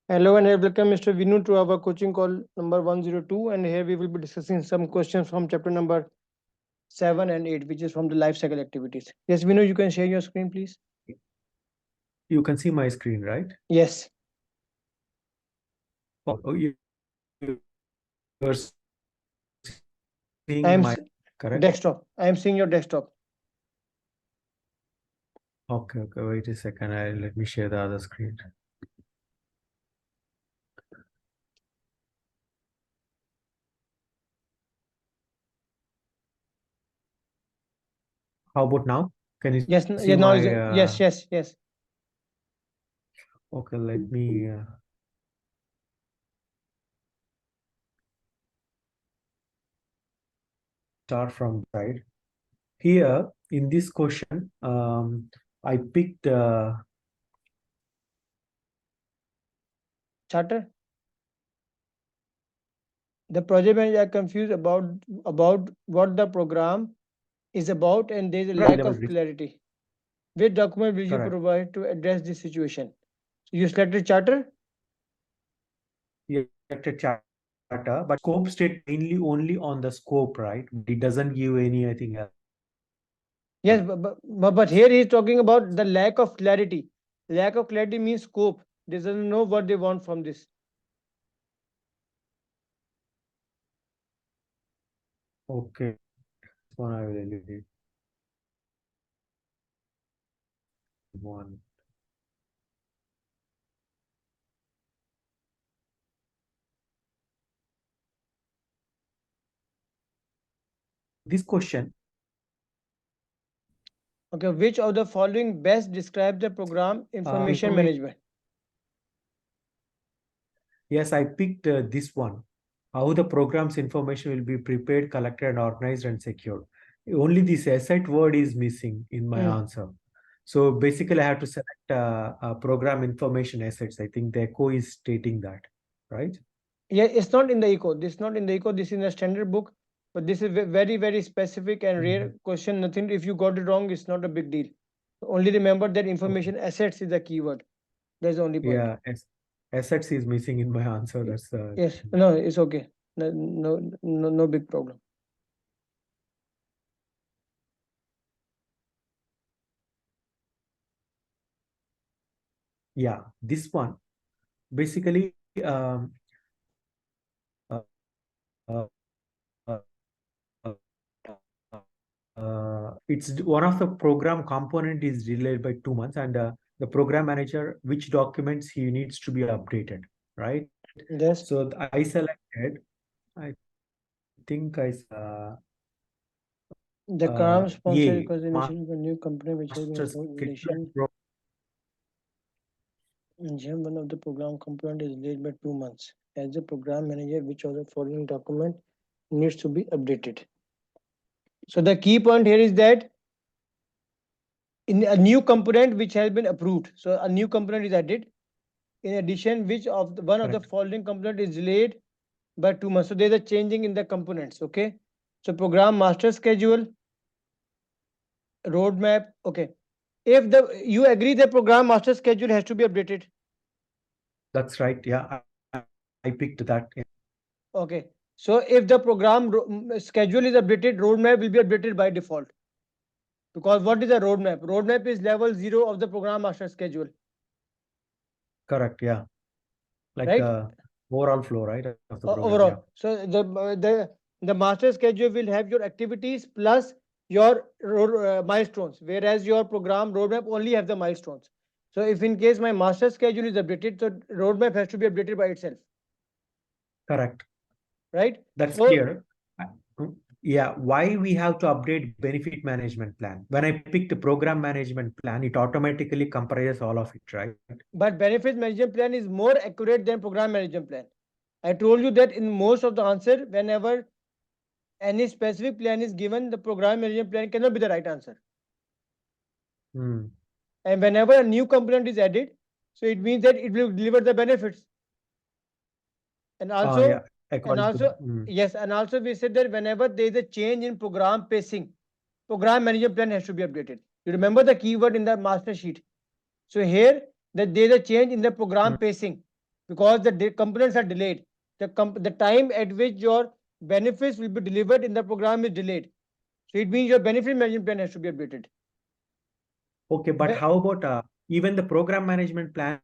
Hello and welcome Mr. Vinu to our coaching call number 102, and here we will be discussing some questions from chapter number 7 and 8, which is from the life cycle activities. Yes, Vinu, you can share your screen, please. You can see my screen, right? Yes, Oh, you're seeing I am my correct? desktop. I am seeing your desktop. Okay, wait a second. Let me share the other screen. How about now? Can you Yes, see now my is yes. okay, let me start from the side. Here in this question, I picked Charter. The project manager are confused about what the program is about, and there is a lack level of clarity. Which document will you correct. provide to address this situation? So you selected charter. Yeah, selected charter, but scope state mainly only on the scope, right? It doesn't give anything else. Yes, but here he is talking about the lack of clarity. Lack of clarity means scope. They doesn't know what they want from this. Okay, one I will eliminate. One. This question, Okay, which of the following best describes the program information management? yes, I picked this one. How the program's information will be prepared, collected, organized, and secured. Only this asset word is missing in my Hmm. answer. So basically, I have to select program information assets. I think the echo is stating that, right? Yeah, it's not in the eco. This is not in the eco. This is in a standard book. But this is very specific and rare Mhm. question. Nothing. If you got it wrong, it's not a big deal. Only remember that Okay. information assets is the keyword. That's the only point. Yeah, assets is missing in my answer. Y- That's Yes. No, it's okay. No big problem. yeah. This one basically uh, uh, uh, it's one of the program component is delayed by 2 months, and the program manager which documents he needs to be updated, right? Yes. So I selected, I think The CRAM sponsor a because initially a new company which has been master approved schedule initiation. In June, one of the program component is delayed by 2 months. As the program manager, which of the following document needs to be updated? So the key point here is that in a new component which has been approved, so a new component is added. In addition, which of the one of the correct. following component is delayed by 2 months? So there's a changing in the components. Okay. So program master schedule, roadmap. Okay. If the you agree the program master schedule has to be updated. That's right. Yeah, I picked that. Yeah. Okay. So if the program schedule is updated, roadmap will be updated by default. Because what is a roadmap? Roadmap is level 0 of the program master schedule, Correct. Yeah, like right? overall flow, right, of the program. Yeah, Overall. So the master schedule will have your activities plus your milestones, whereas your program roadmap only have the milestones. So if in case my master schedule is updated, so roadmap has to be updated by itself, correct. right? That's So clear. Yeah, why we have to update benefit management plan? When I picked the program management plan, it automatically comprises all of it, right? but benefit management plan is more accurate than program management plan. I told you that in most of the answer, whenever any specific plan is given, the program management plan cannot be the right answer. Hmm. And whenever a new component is added, so it means that it will deliver the benefits. And Yeah, also, and according to also, mm, yes, and also we said that whenever there is a change in program pacing, program management plan has to be updated. You remember the keyword in the master sheet. So here that there is a change in the program mm, pacing. because the components are delayed. The time at which your benefits will be delivered in the program is delayed. So it means your benefit management plan has to be updated. Okay, but Where- how about even the program management plan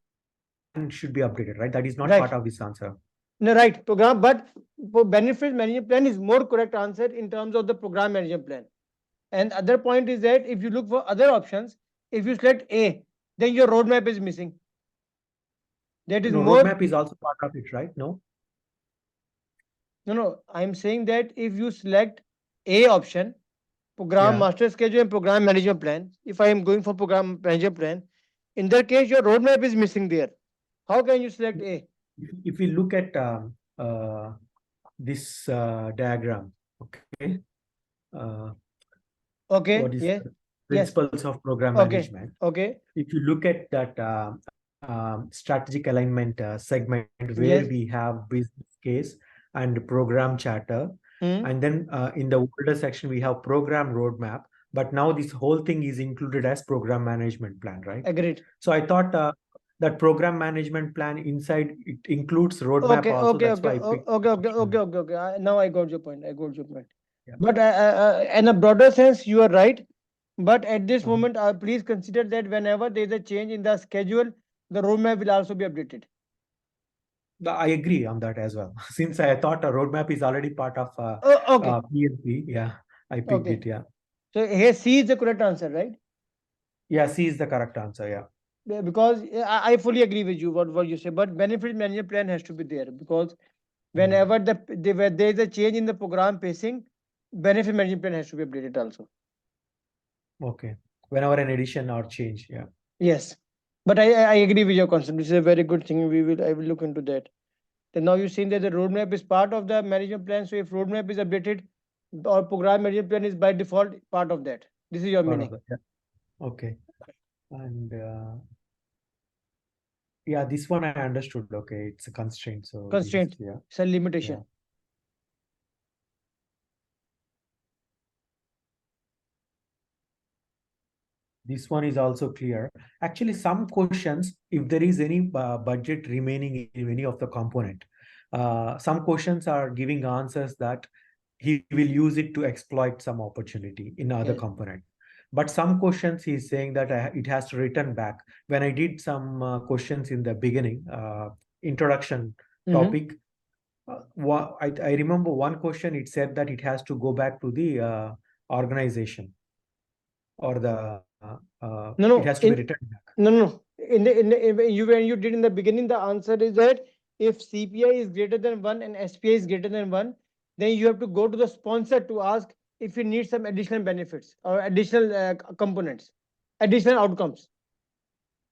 should be updated, right? That is not part of this Right. answer. No, right. Program, but for benefit management plan is more correct answer in terms of the program management plan. And other point is that if you look for other options, if you select A, then your roadmap is missing. That is No, more. roadmap is also part of it, right? No. No, I'm saying that if you select A option, program Yeah. master schedule and program management plan, if I am going for program management plan, in that case, your roadmap is missing there. How can you select A? If we look at this diagram, okay, uh, what Okay, is yeah, the yes, principles of program okay, management? okay, If you look at that strategic alignment segment where we yes, have business case and program charter, hmm, and then in the older section we have program roadmap, but now this whole thing is included as program management plan, right? agreed. So I thought that program management plan inside it includes roadmap Okay, also. okay, That's okay, why I picked okay, that okay, okay, option. okay, okay. Now I got your point. I got your point. Yeah. But in a broader sense, you are right. But at this Uh-huh. moment, please consider that whenever there is a change in the schedule, the roadmap will also be updated. I agree on that as well. Since I thought a roadmap is already part of Okay, PNP, yeah, I picked okay. it. Yeah. So here C is the correct answer, right? Yeah, C is the correct answer. Yeah. Because I fully agree with you what you say. But benefit management plan has to be there because Mhm. whenever where there is a change in the program pacing, benefit management plan has to be updated also. Okay. Whenever an addition or change. Yeah. Yes, but I agree with your concept. This is a very good thing. I will look into that. Then now you've seen that the roadmap is part of the management plan. So if roadmap is updated, or program management plan is by default part of that. This is your Part of meaning. that. Yeah. Okay. And yeah, this one I understood. Okay. It's a constraint. So this is Constraint. clear. It's a Yeah. limitation. This one is also clear. Actually, some questions, if there is any budget remaining in any of the component, some questions are giving answers that he will use it to exploit some opportunity in other Yes. component. But some questions he's saying that it has to return back. When I did some questions in the beginning, introduction Mm-hmm. topic, I remember one question, it said that it has to go back to the organization or the No, it has no. to be returned back. No, no, no. When you did in the beginning, the answer is that if CPI is greater than one and SPI is greater than one, then you have to go to the sponsor to ask if you need some additional benefits or additional components, additional outcomes.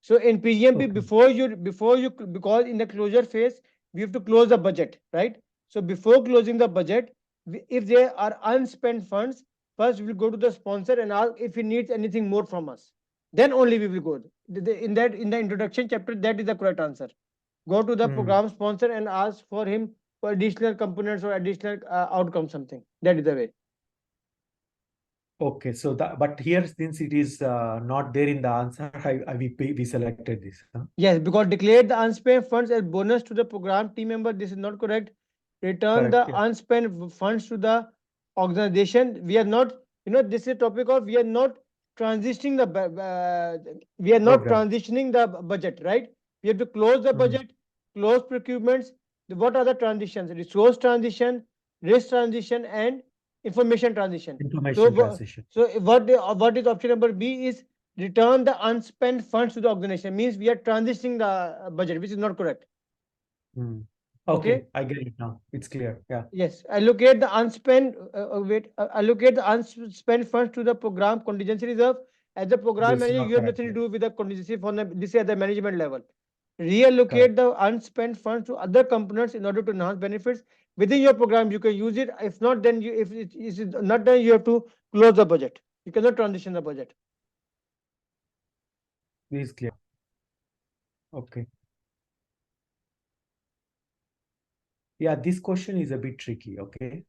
So in PGMP, Okay. because in the closure phase, we have to close the budget, right? So before closing the budget, if there are unspent funds, first we will go to the sponsor and ask if he needs anything more from us. Then only we will go. In the introduction chapter, that is the correct answer. Go to the Hmm. program sponsor and ask for him for additional components or additional outcome something. That is the way. Okay, so that, but here since it is not there in the answer, we selected this. Huh? Yes, because declare the unspent funds as bonus to the program team member. This is not correct. Return Correct. the Yeah. unspent funds to the organization. We are not, this is a topic of we are not transitioning we are not Program. transitioning the budget, right? We have to close the Hmm. budget, close procurements. What are the transitions? Resource transition, risk transition, and information transition. So, Information transition. what is option number B is return the unspent funds to the organization means we are transitioning the budget, which is not correct. Hmm. Okay. Okay, I get it now. It's clear. Yeah, Yes, allocate the unspent allocate the unspent funds to the program contingency reserve. As the program this is manager, not you have correct. nothing to Yeah. do with the contingency fund. This is at the management level. Reallocate Correct. the unspent funds to other components in order to enhance benefits within your program. You can use it. If not, then if it is not done, you have to close the budget. You cannot transition the budget. This is clear. Okay. Yeah, this question is a bit tricky. Okay.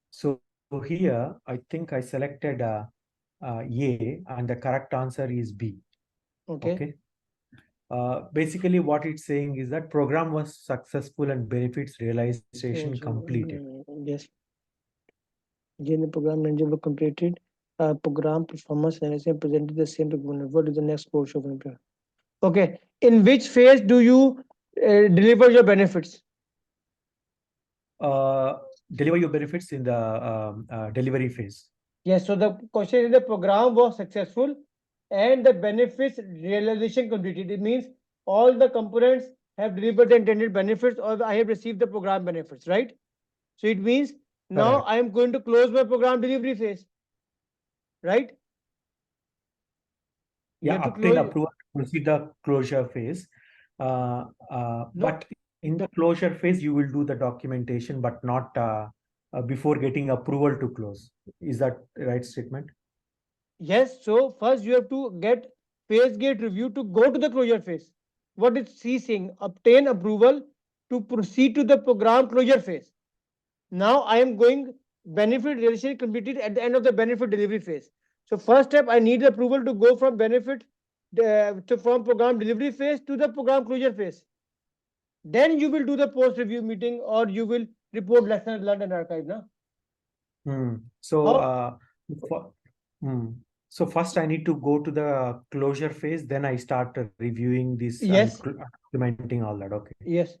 So here, I think I selected A, and the correct answer is B. Okay. Okay. Basically, what it's saying is that program was successful and benefits realization completed. Yes. Again, the program manager will completed program performance analysis and presented the same document. What is the next course of employer? Okay. In which phase do you deliver your benefits? Uh, Deliver your benefits in the delivery phase. Yes. So the question is the program was successful and the benefits realization completed. It means all the components have delivered the intended benefits or I have received the program benefits, right? So it means now Correct. I am going to close my program delivery phase, right? You Yeah, have to obtain close. approval to proceed the closure phase. No, But in the closure phase, you will do the documentation, but not before getting approval to close. Is that right statement? yes. So first you have to get phase gate review to go to the closure phase. What is he saying? Obtain approval to proceed to the program closure phase. Now I am going benefit realization completed at the end of the benefit delivery phase. So first step I need approval to go from benefit from program delivery phase to the program closure phase. Then you will do the post review meeting or you will report lessons learned and archive. Now Hmm. So, how? for, hmm. So first I need to go to the closure phase, then I start reviewing this and Yes, documenting all that. Okay. yes.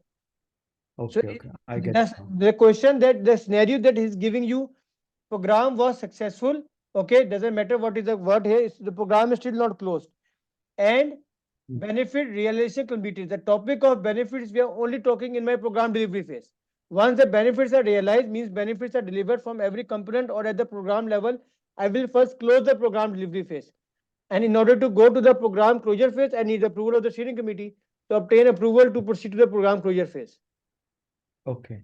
So Okay. Okay. I get it that's now. the question that the scenario that he's giving you. Program was successful. Okay, doesn't matter what is the word here. The program is still not closed. And Hmm. benefit realization completed. The topic of benefits we are only talking in my program delivery phase. Once the benefits are realized, means benefits are delivered from every component or at the program level. I will first close the program delivery phase. And in order to go to the program closure phase, I need approval of the steering committee to obtain approval to proceed to the program closure phase. Okay.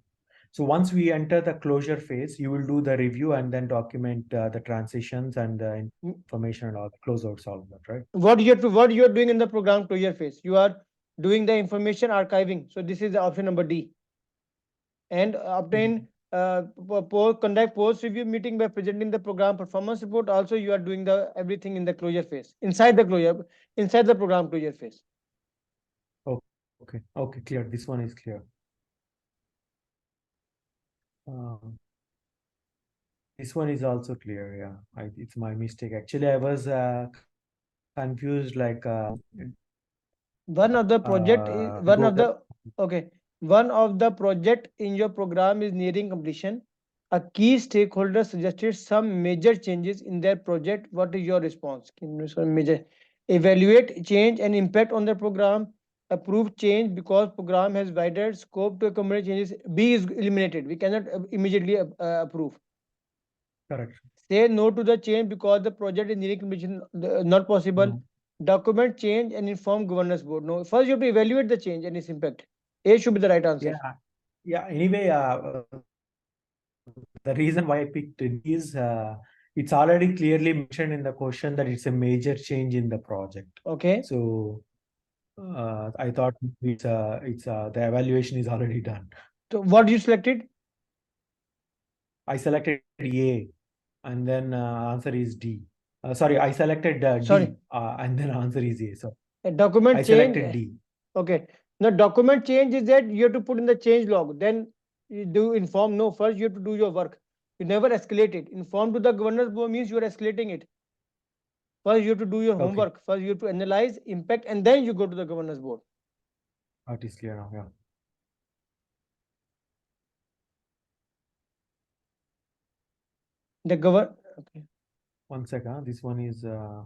So once we enter the closure phase, you will do the review and then document the transitions and the information and all the closeouts, all of that, right? What you are doing in the program closure phase? You are doing the information archiving. So this is the option number D. And Mhm. obtain conduct post review meeting by presenting the program performance report. Also, you are doing the everything in the closure phase inside the program closure phase. Okay. Okay. Clear. This one is clear. Um, this one is also clear. Yeah. It's my mistake. Actually, I was confused like One of the project is to one go of the okay. One of the project in your program is nearing completion. A key stakeholder suggested some major changes in their project. What is your response? Can you some major evaluate change and impact on the program? Approve change because program has wider scope to accommodate changes. B is eliminated. We cannot immediately approve. correct. Say no to the change because the project is nearing completion. Not possible. No. Document change and inform governance board. No, first you have to evaluate the change and its impact. A should be the right answer. Yeah. Yeah. Anyway, the reason why I picked D is it's already clearly mentioned in the question that it's a major change in the project. Okay. So I thought it's the evaluation is already done. So what you selected? I selected A, and then answer is D. Sorry, I selected Sorry, D, and then answer is A. So a I document change. selected D. Okay. Now document change is that you have to put in the change log. Then you do inform. No, first you have to do your work. You never escalate it. Inform to the governance board means you are escalating it. First you have to do your Okay, homework. First you have to analyze impact and then you go to the governance board. that is clear now. Yeah. The govern. Okay. One second. This one is The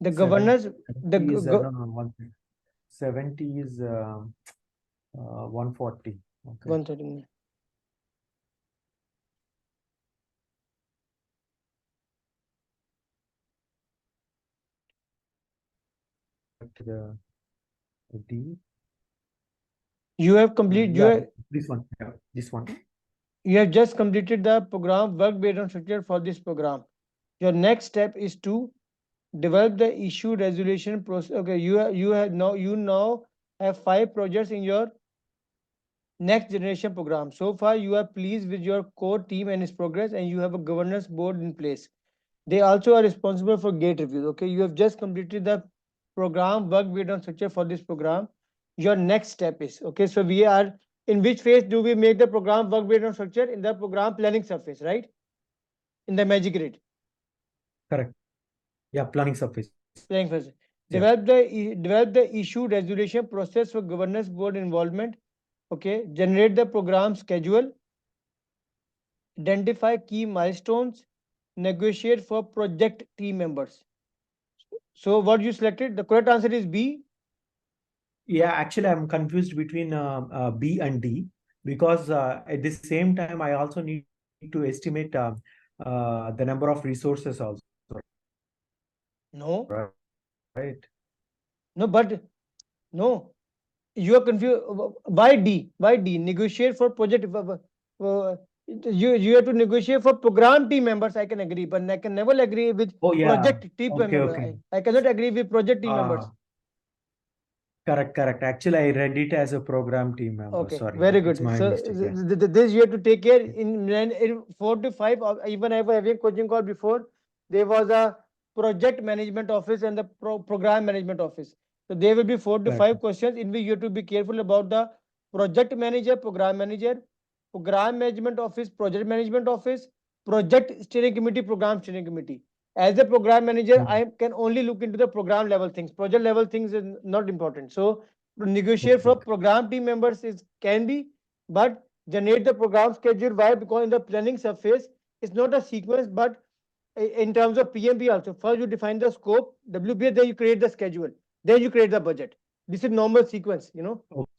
70 governors. The is no, 70 is 140. Okay. 130. To the D. You have complete. Yeah, this one. Yeah, this one. You have just completed the program work based on structure for this program. Your next step is to develop the issue resolution process. Okay, you now have 5 projects in your next generation program. So far, you are pleased with your core team and its progress, and you have a governance board in place. They also are responsible for gate reviews. Okay, you have just completed the program work based on structure for this program, your next step is, okay, so we are in which phase do we make the program work based on structure? In the program planning surface, right? In the magic grid. Correct. Yeah, planning surface. Planning phase. Yeah. Develop the issue resolution process for governance board involvement. Okay, generate the program schedule, identify key milestones, negotiate for project team members. So what you selected? The correct answer is B. Yeah, actually, I'm confused between B and D because at the same time, I also need to estimate the number of resources also, No, right? no, but no. You are confused. Why D? Why D? Negotiate for project. You have to negotiate for program team members. I can agree, but I can never agree with Oh, yeah. project team Okay, member. okay. I cannot agree with project team members. Correct, correct. Actually, I read it as a program team member. Okay, Sorry, very it's good. my So mistake. Yeah. this you have to take care in 4 to 5. Or even I was having coaching call before. There was a project management office and the program management office. So there will be 4 to 5 Correct. questions in which you have to be careful about the project manager, program management office, project management office, project steering committee, program steering committee. As a program manager, Mm. I can only look into the program level things. Project level things is not important. So to negotiate for Okay. program team members is can be, but generate the program schedule. Why? Because in the planning surface, it's not a sequence, but in terms of PMP also. First you define the scope, WBA, then you create the schedule, then you create the budget. This is normal sequence.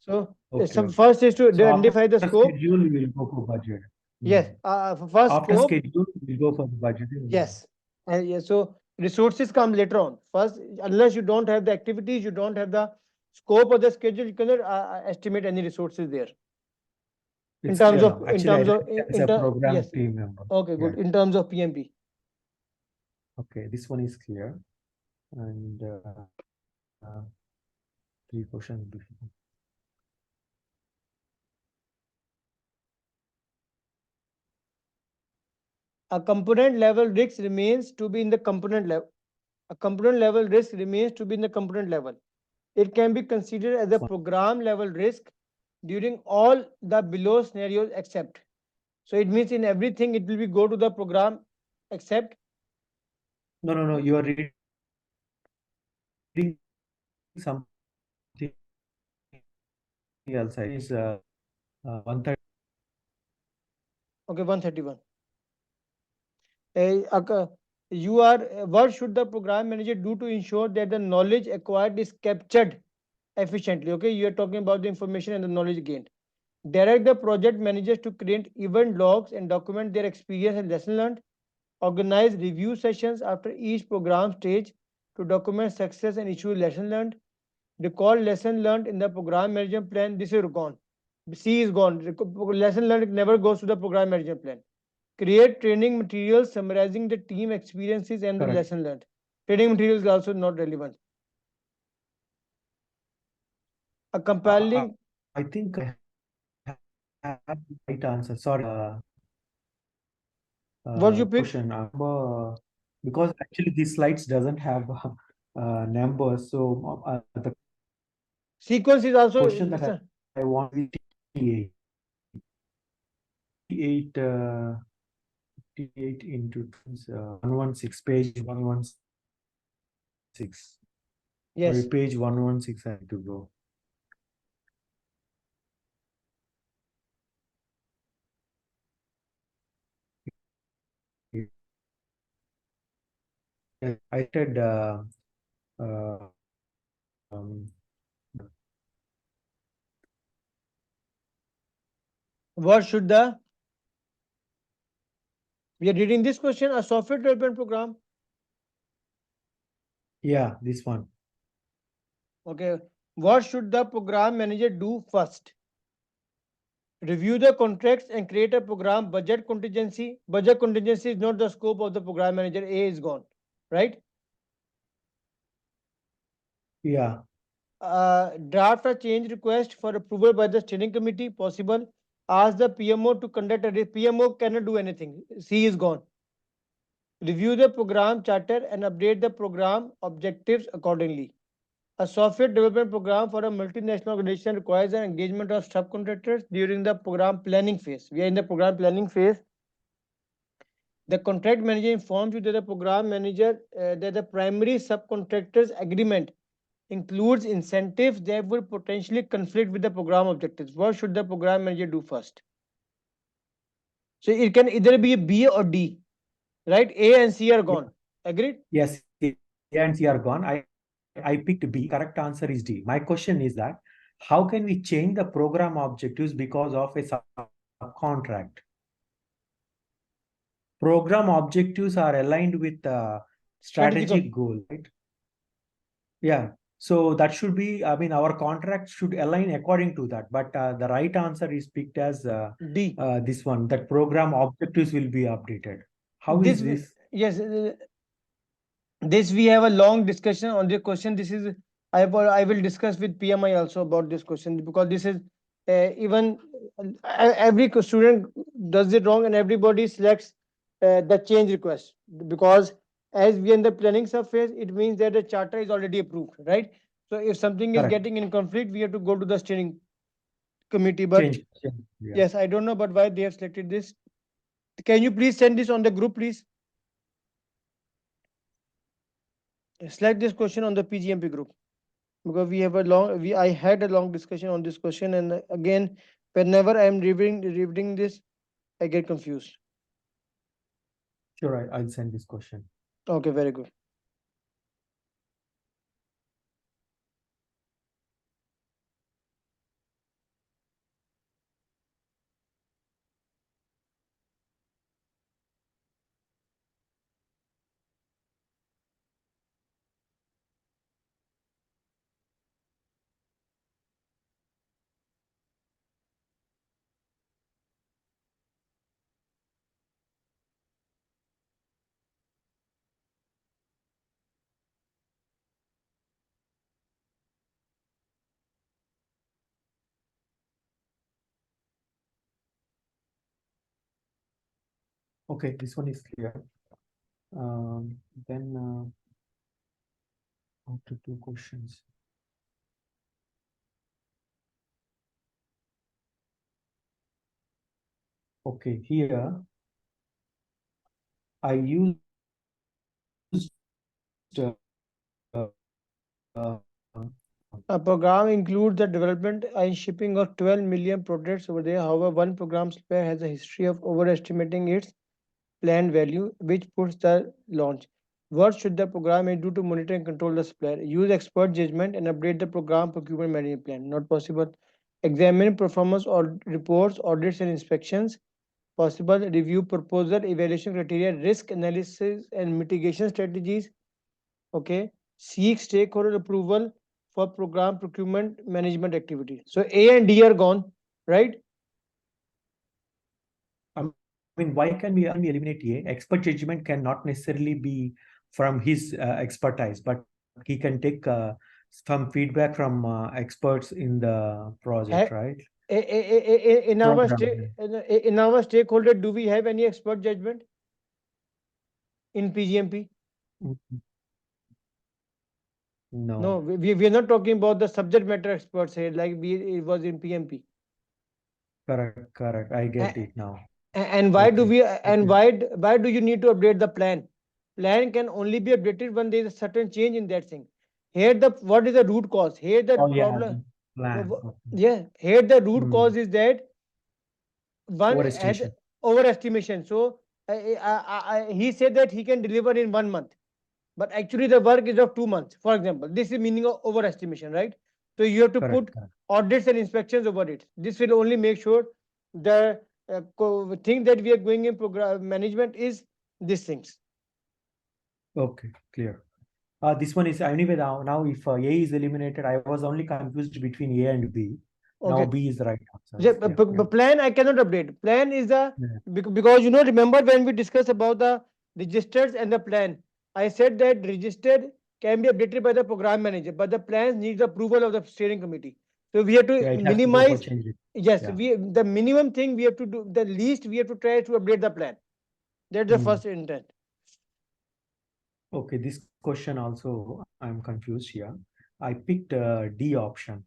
So Okay, some okay. first is to So after identify the scope. schedule, we will go for budget. Yes, Mm. first After scope. schedule, we'll go for the budgeting. Yes, and yeah, so resources come later on. First, unless you don't have the activities, you don't have the scope of the schedule, you cannot estimate any resources there. In It's terms clear of, now. in Actually, I terms read of, it as a program yes, team member. okay, Yeah. good. In terms of PMP, Okay, this one is clear. And 3 questions before. a component level risk remains to be in the component level. A component level risk remains to be in the component level. It can be considered as a This one. program level risk during all the below scenarios except. So it means in everything it will be go to the program except. No, no, no. You are reading something else. I think is 130. Okay, 131. You are what should the program manager do to ensure that the knowledge acquired is captured efficiently? Okay, you are talking about the information and the knowledge gained. Direct the project managers to create event logs and document their experience and lesson learned. Organize review sessions after each program stage to document success and issue lesson learned. Record lesson learned in the program management plan. This is gone. C is gone. Lesson learned never goes to the program management plan. Create training materials summarizing the team experiences and the Correct. lesson learned. Training materials is also not relevant. A compelling. I think I have the right answer. Sorry, What you picked? question. Because actually these slides doesn't have numbers. So the Sequence is question also. that I want is T8. T8, 8 into 116, page 116. Sorry, Yes. page 116 I have to go. I said um, What should the. We are reading this question. A software development program. yeah, this one. Okay. What should the program manager do first? Review the contracts and create a program budget contingency. Budget contingency is not the scope of the program manager. A is gone, right? Yeah, Draft a change request for approval by the steering committee. Possible. Ask the PMO to conduct a. PMO cannot do anything. C is gone. Review the program charter and update the program objectives accordingly. A software development program for a multinational organization requires an engagement of subcontractors during the program planning phase. We are in the program planning phase. The contract manager informs you that the program manager that the primary subcontractors agreement includes incentives that would potentially conflict with the program objectives. What should the program manager do first? So it can either be B or D, right? A and C are gone. Agreed? Yes, A and C are gone. I picked B. Correct answer is D. My question is that how can we change the program objectives because of a subcontract? Program objectives are aligned with strategic Strategic. goal, right? Yeah. So that should be, I mean, our contract should align according to that. But the right answer is picked as D. this one, that program objectives will be updated. How is This, this? yes, this we have a long discussion on this question. This is I will discuss with PMI also about this question, because this is even every student does it wrong, and everybody selects the change request, because as we are in the planning surface, it means that the charter is already approved, right? So if something is Correct. getting in conflict, we have to go to the steering committee. But Change. Yeah. yes, I don't know, but why they have selected this. Can you please send this on the group, please? Select this question on the PGMP group, because we have a long we I had a long discussion on this question, and again, whenever I am reading this, I get confused. Sure, I'll send this question. Okay, very good. Okay, this one is clear. Then after two questions. Okay, here I used A program includes the development and shipping of 12 million products over there. However, one program supplier has a history of overestimating its planned value, which puts the launch. What should the program do to monitor and control the supplier? Use expert judgment and update the program procurement management plan. Not possible. Examine performance or reports, audits, and inspections. Possible. Review proposal, evaluation criteria, risk analysis, and mitigation strategies. Okay. Seek stakeholder approval for program procurement management activity. So A and D are gone, right? I mean, why can we eliminate A? Expert judgment cannot necessarily be from his expertise, but he can take some feedback from experts in the project, Ha- right? in our Program. in our stakeholder, do we have any expert judgment in PGMP? Mhm. No, No, we are not talking about the subject matter experts here, like it was in PMP. correct. I get it now. And why do Okay, we okay, and why do you need to update the plan? Plan can only be updated when there is a certain change in that thing. Here the what is the root cause? Here the oh yeah, problem. the plan. Okay. Yeah, here the root Hmm. cause is that one had Overestimation. overestimation. So he said that he can deliver in 1 month, but actually the work is of 2 months. For example, this is meaning of overestimation, right? So you have to Correct, put correct. audits and inspections over it. This will only make sure the thing that we are going in program management is these things. Okay, clear. This one is anyway now if A is eliminated, I was only confused between A and B. Now Okay. B is the right answer. Yeah, It's clear. Yeah. but plan I cannot update. Plan is the Yeah. because remember when we discussed about the registers and the plan, I said that registered can be updated by the program manager, but the plans need the approval of the steering committee. So we have Yeah, to it has to go for minimize. change. Yes, Yeah. we the minimum thing we have to do, the least we have to try to update the plan. That's the Hmm. first intent. Okay, this question also I'm confused here. I picked D option.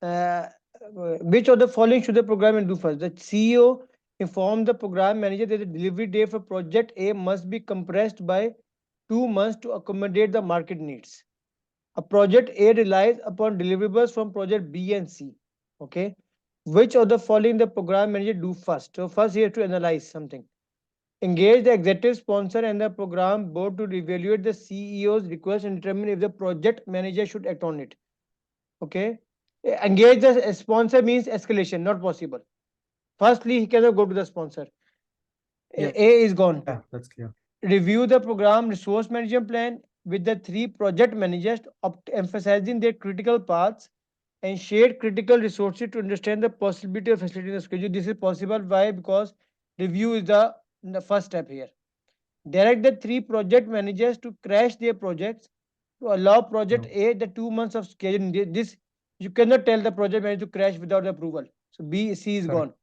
Uh, which of the following should the program manager do first? The CEO inform the program manager that the delivery date for project A must be compressed by 2 months to accommodate the market needs. A project A relies upon deliverables from project B and C. Okay. Which of the following the program manager do first? So first he has to analyze something. Engage the executive sponsor and the program board to evaluate the CEO's request and determine if the project manager should act on it. Okay. Engage the sponsor means escalation, not possible. Firstly, he cannot go to the sponsor. Yeah, A is that's gone. clear. Review the program resource management plan with the three project managers, emphasizing their critical paths and shared critical resources to understand the possibility of facilitating the schedule. This is possible. Why? Because review is the first step here. Direct the three project managers to crash their projects to allow project No, A the 2 months of scheduling. This you cannot tell the project manager to crash without approval. So B, C is gone. correct.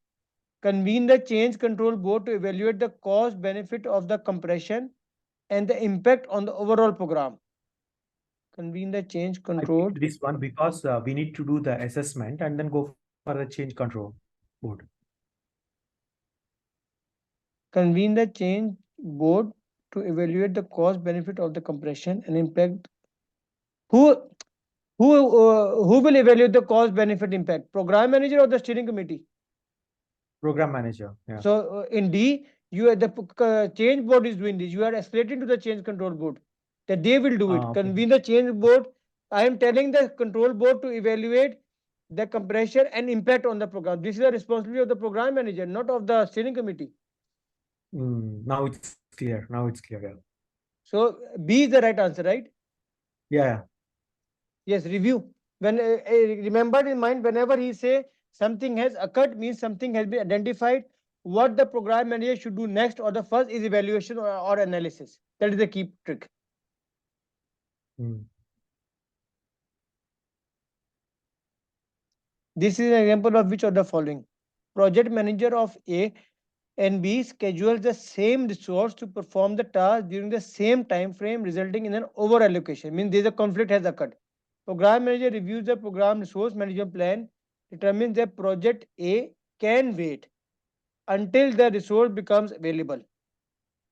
Convene the change control board to evaluate the cost benefit of the compression and the impact on the overall program. Convene the change I control. picked this one because we need to do the assessment and then go for the change control board. Convene the change board to evaluate the cost benefit of the compression and impact. Who who will evaluate the cost benefit impact? Program manager or the steering committee? Program manager. Yeah. So in D, you are the change board is doing this. You are escalating to the change control board that they will do it. Okay. Convene the change board. I am telling the control board to evaluate the compression and impact on the program. This is the responsibility of the program manager, not of the steering committee. Now it's clear. Now it's clear. Yeah. So B is the right answer, right? Yeah. Yes, review. When remembered in mind, whenever he say something has occurred, means something has been identified. What the program manager should do next, or the first is evaluation or analysis. That is the key trick. Mm. This is an example of which of the following: project manager of A and B schedules the same resource to perform the task during the same time frame, resulting in an over allocation. Means there is a conflict has occurred. Program manager reviews the program resource management plan, determines that project A can wait until the resource becomes available,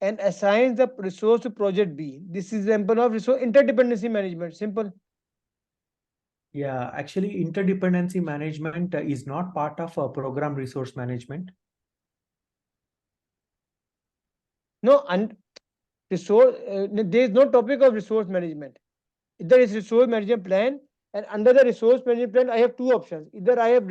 and assigns the resource to project B. This is example of resource interdependency management. Simple. Yeah. Actually, interdependency management is not part of a program resource management. No, and resource there is no topic of resource management. There is resource management plan, and under the resource management plan, I have two options. Either I have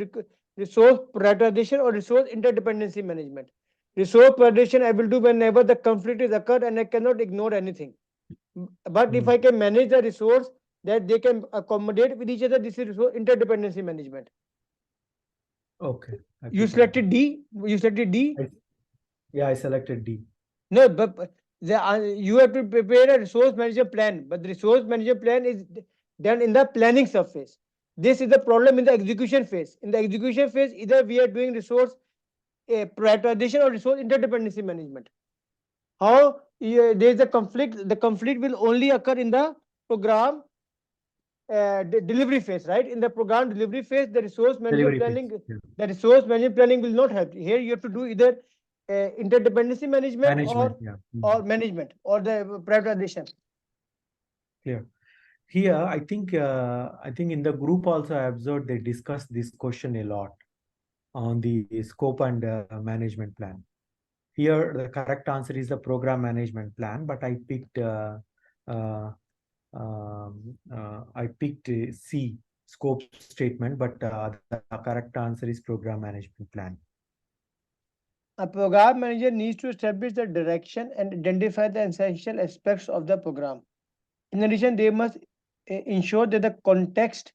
resource prioritization or resource interdependency management. Resource prioritization I will do whenever the conflict is occurred and I cannot ignore anything. But if Mm. I can manage the resource that they can accommodate with each other, this is resource interdependency management. Okay. I You prepared that. selected D. You selected D. Yeah, I selected D. No, but you have to prepare a resource management plan. But the resource management plan is done in the planning surface. This is the problem in the execution phase. In the execution phase, either we are doing resource prioritization or resource interdependency management. How there is a conflict? The conflict will only occur in the program delivery phase, right? In the program delivery phase, the resource management Delivery phase. planning, Yeah. the resource management planning will not help. Here you have to do either interdependency management Management. Yeah. or management or the prioritization. Clear. Here, I think in the group also I observed they discussed this question a lot on the scope and management plan. Here, the correct answer is the program management plan, but uh, I picked C, scope statement, but the correct answer is program management plan. A program manager needs to establish the direction and identify the essential aspects of the program. In addition, they must ensure that the context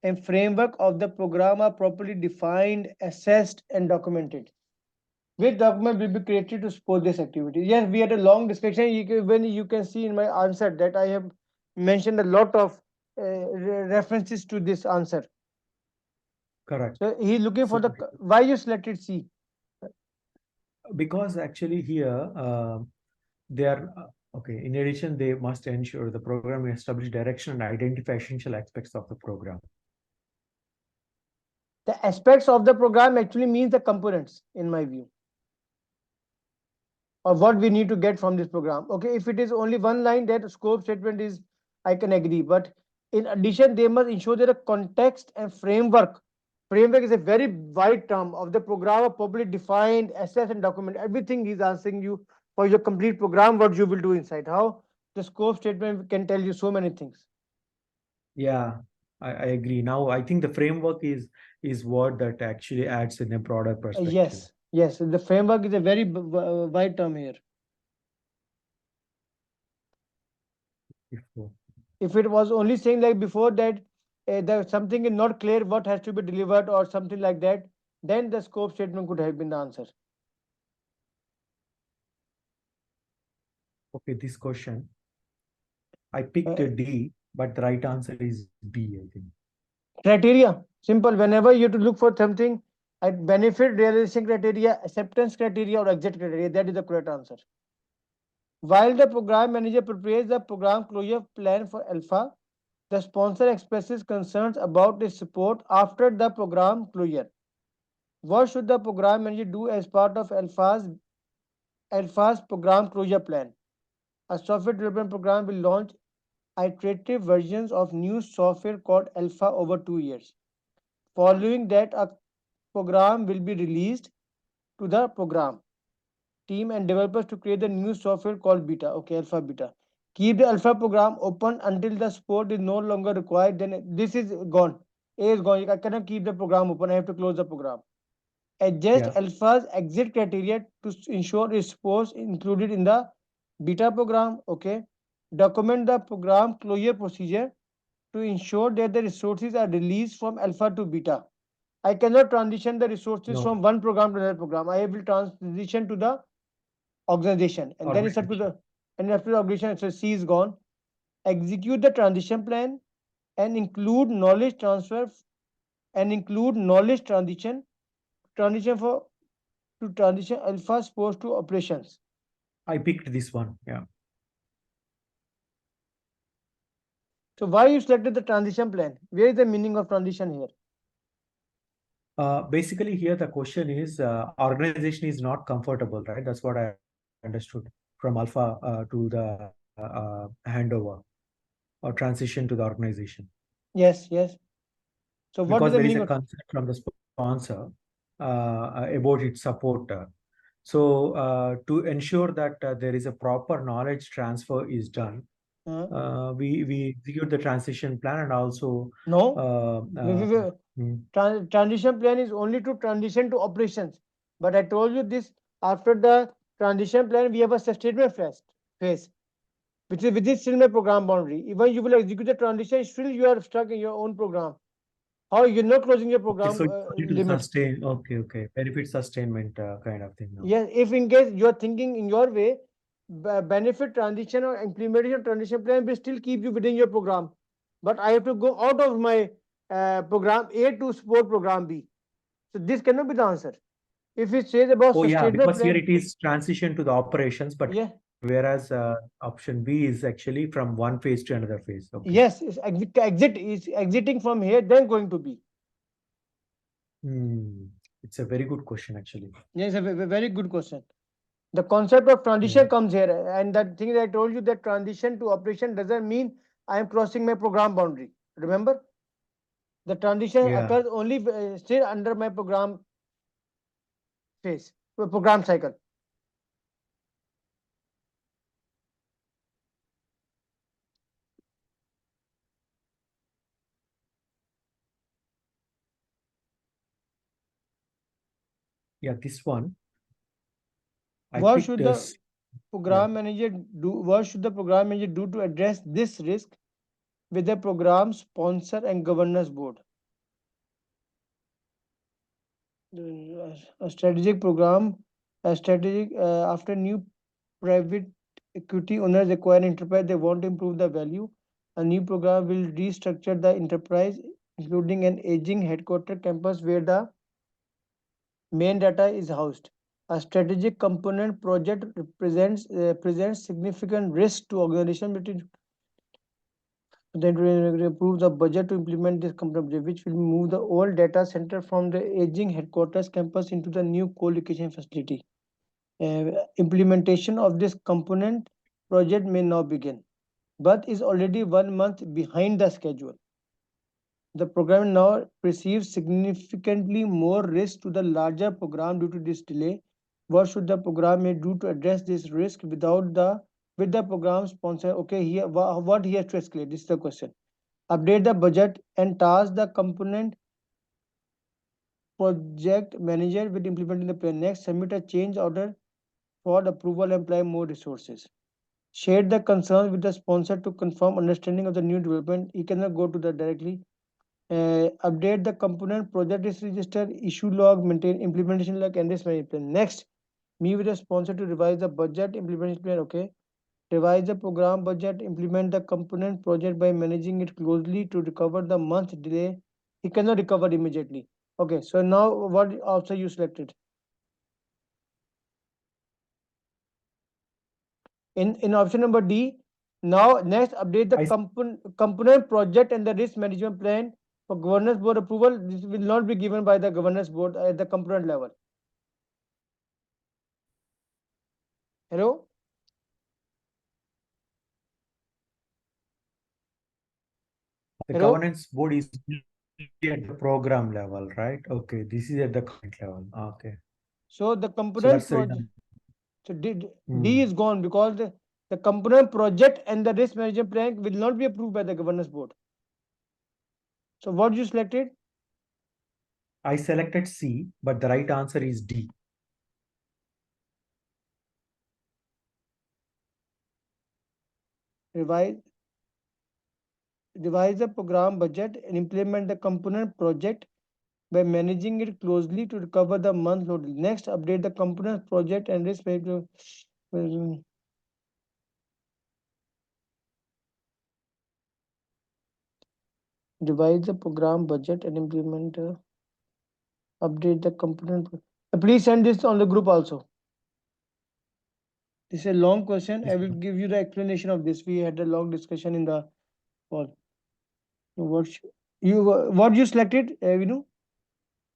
and framework of the program are properly defined, assessed, and documented. Which document will be created to support this activity? Yes, we had a long discussion. When you can see in my answer that I have mentioned a lot of references to this answer. Correct. So he's looking for So, the why you selected C. because actually here they are Okay. In addition, they must ensure the program establish direction and identify essential aspects of the program. The aspects of the program actually means the components, in my view, or what we need to get from this program. Okay, if it is only one line, that scope statement is, I can agree. But in addition, they must ensure that a context and framework. Framework is a very wide term of the program, are properly defined, assessed, and document. Everything is answering you for your complete program, what you will do inside. How the scope statement can tell you so many things. Yeah, I agree. Now I think the framework is what that actually adds in a broader perspective. Yes, yes. The framework is a very wide term here. Before. If it was only saying like before that that something is not clear what has to be delivered or something like that, then the scope statement could have been the answer. Okay, this question. I picked Uh, a D, but the right answer is B, I think. Criteria, simple. Whenever you have to look for something, benefit realization criteria, acceptance criteria, or exit criteria, that is the correct answer. While the program manager prepares the program closure plan for alpha, the sponsor expresses concerns about its support after the program closure. What should the program manager do as part of alpha's program closure plan? A software development program will launch iterative versions of new software called alpha over 2 years. Following that, a program will be released to the program team and developers to create the new software called beta. Okay, alpha beta. Keep the alpha program open until the support is no longer required. Then this is gone. A is gone. I cannot keep the program open. I have to close the program. Adjust Yeah. alpha's exit criteria to ensure its support included in the beta program. Okay. Document the program closure procedure to ensure that the resources are released from alpha to beta. I cannot transition the resources No. from one program to another program. I will transition to the organization, and then it's up to Organization. the after the organization. So C is gone. Execute the transition plan and include knowledge transfer and include knowledge transition for to transition alpha spores to operations. I picked this one. Yeah. So why you selected the transition plan? Where is the meaning of transition here? Basically, here the question is organization is not comfortable, right? That's what I understood from alpha to the handover or transition to the organization. Yes, yes. So what is Because the there is meaning a of? concern from the sponsor about its support. To ensure that there is a proper knowledge transfer is done, Uh, we execute the transition plan and also no. uh, We, uh, we, we, mm, transition plan is only to transition to operations. But I told you this, after the transition plan, we have a sustainment phase, which is within still my program boundary. Even you will execute the transition, still you are stuck in your own program. How you're not closing your okay, program so it's only to limits. sustain. Okay, okay, benefit sustainment kind of thing now. Yes, if in case you are thinking in your way, benefit transition or implementation transition plan will still keep you within your program. But I have to go out of my program A to support program B. So this cannot be the answer. If it says about Oh yeah, sustainable because here plan, it is transition to the operations, but yeah, whereas option B is actually from one phase to another phase. Okay. yes, exit is exiting from here, then going to B. Hmm. It's a very good question, actually. Yes, a very good question. The concept of Yeah. transition comes here, and that thing that I told you, that transition to operation doesn't mean I am crossing my program boundary. Remember, the transition Yeah. occurs only still under my program phase, program cycle. Yeah. This one, I What picked should the as, yeah. program manager do? What should the program manager do to address this risk with the program sponsor and governance board? A strategic program, a strategic after new private equity owners acquire enterprise, they want to improve the value. A new program will restructure the enterprise, including an aging headquarter campus where the main data is housed. A strategic component project presents significant risk to organization between then we approve the budget to implement this component, which will move the old data center from the aging headquarters campus into the new co-location facility. Implementation of this component project may now begin, but is already 1 month behind the schedule. The program now perceives significantly more risk to the larger program due to this delay. What should the program may do to address this risk without the with the program sponsor? Okay, here what he has to escalate. This is the question. Update the budget and task the component project manager with implementing the plan. Next, submit a change order for approval and apply more resources. Share the concerns with the sponsor to confirm understanding of the new development. He cannot go to the directly. Update the component project is register, issue log, maintain implementation log, and risk management plan. Next, meet with the sponsor to revise the budget implementation plan. Okay. Revise the program budget, implement the component project by managing it closely to recover the month delay. He cannot recover immediately. Okay, so now what option you selected? In option number D, now next update the component project and the risk management plan for governance board approval. This will not be given by the governance board at the component level. Hello? The Hello? governance board is at the program level, right? Okay, this is at the client level. Okay, So the so component that's the project, reason. so D Hmm. is gone because the component project and the risk management plan will not be approved by the governance board. So what you selected? I selected C, but the right answer is D. Revise, revise the program budget and implement the component project by managing it closely to recover the month load. Next, update the component project and risk management. Revise the program budget and implement update the component. Please send this on the group also. This is a long question. I will give you the explanation of this. We had a long discussion in the call. What you selected, Vinu?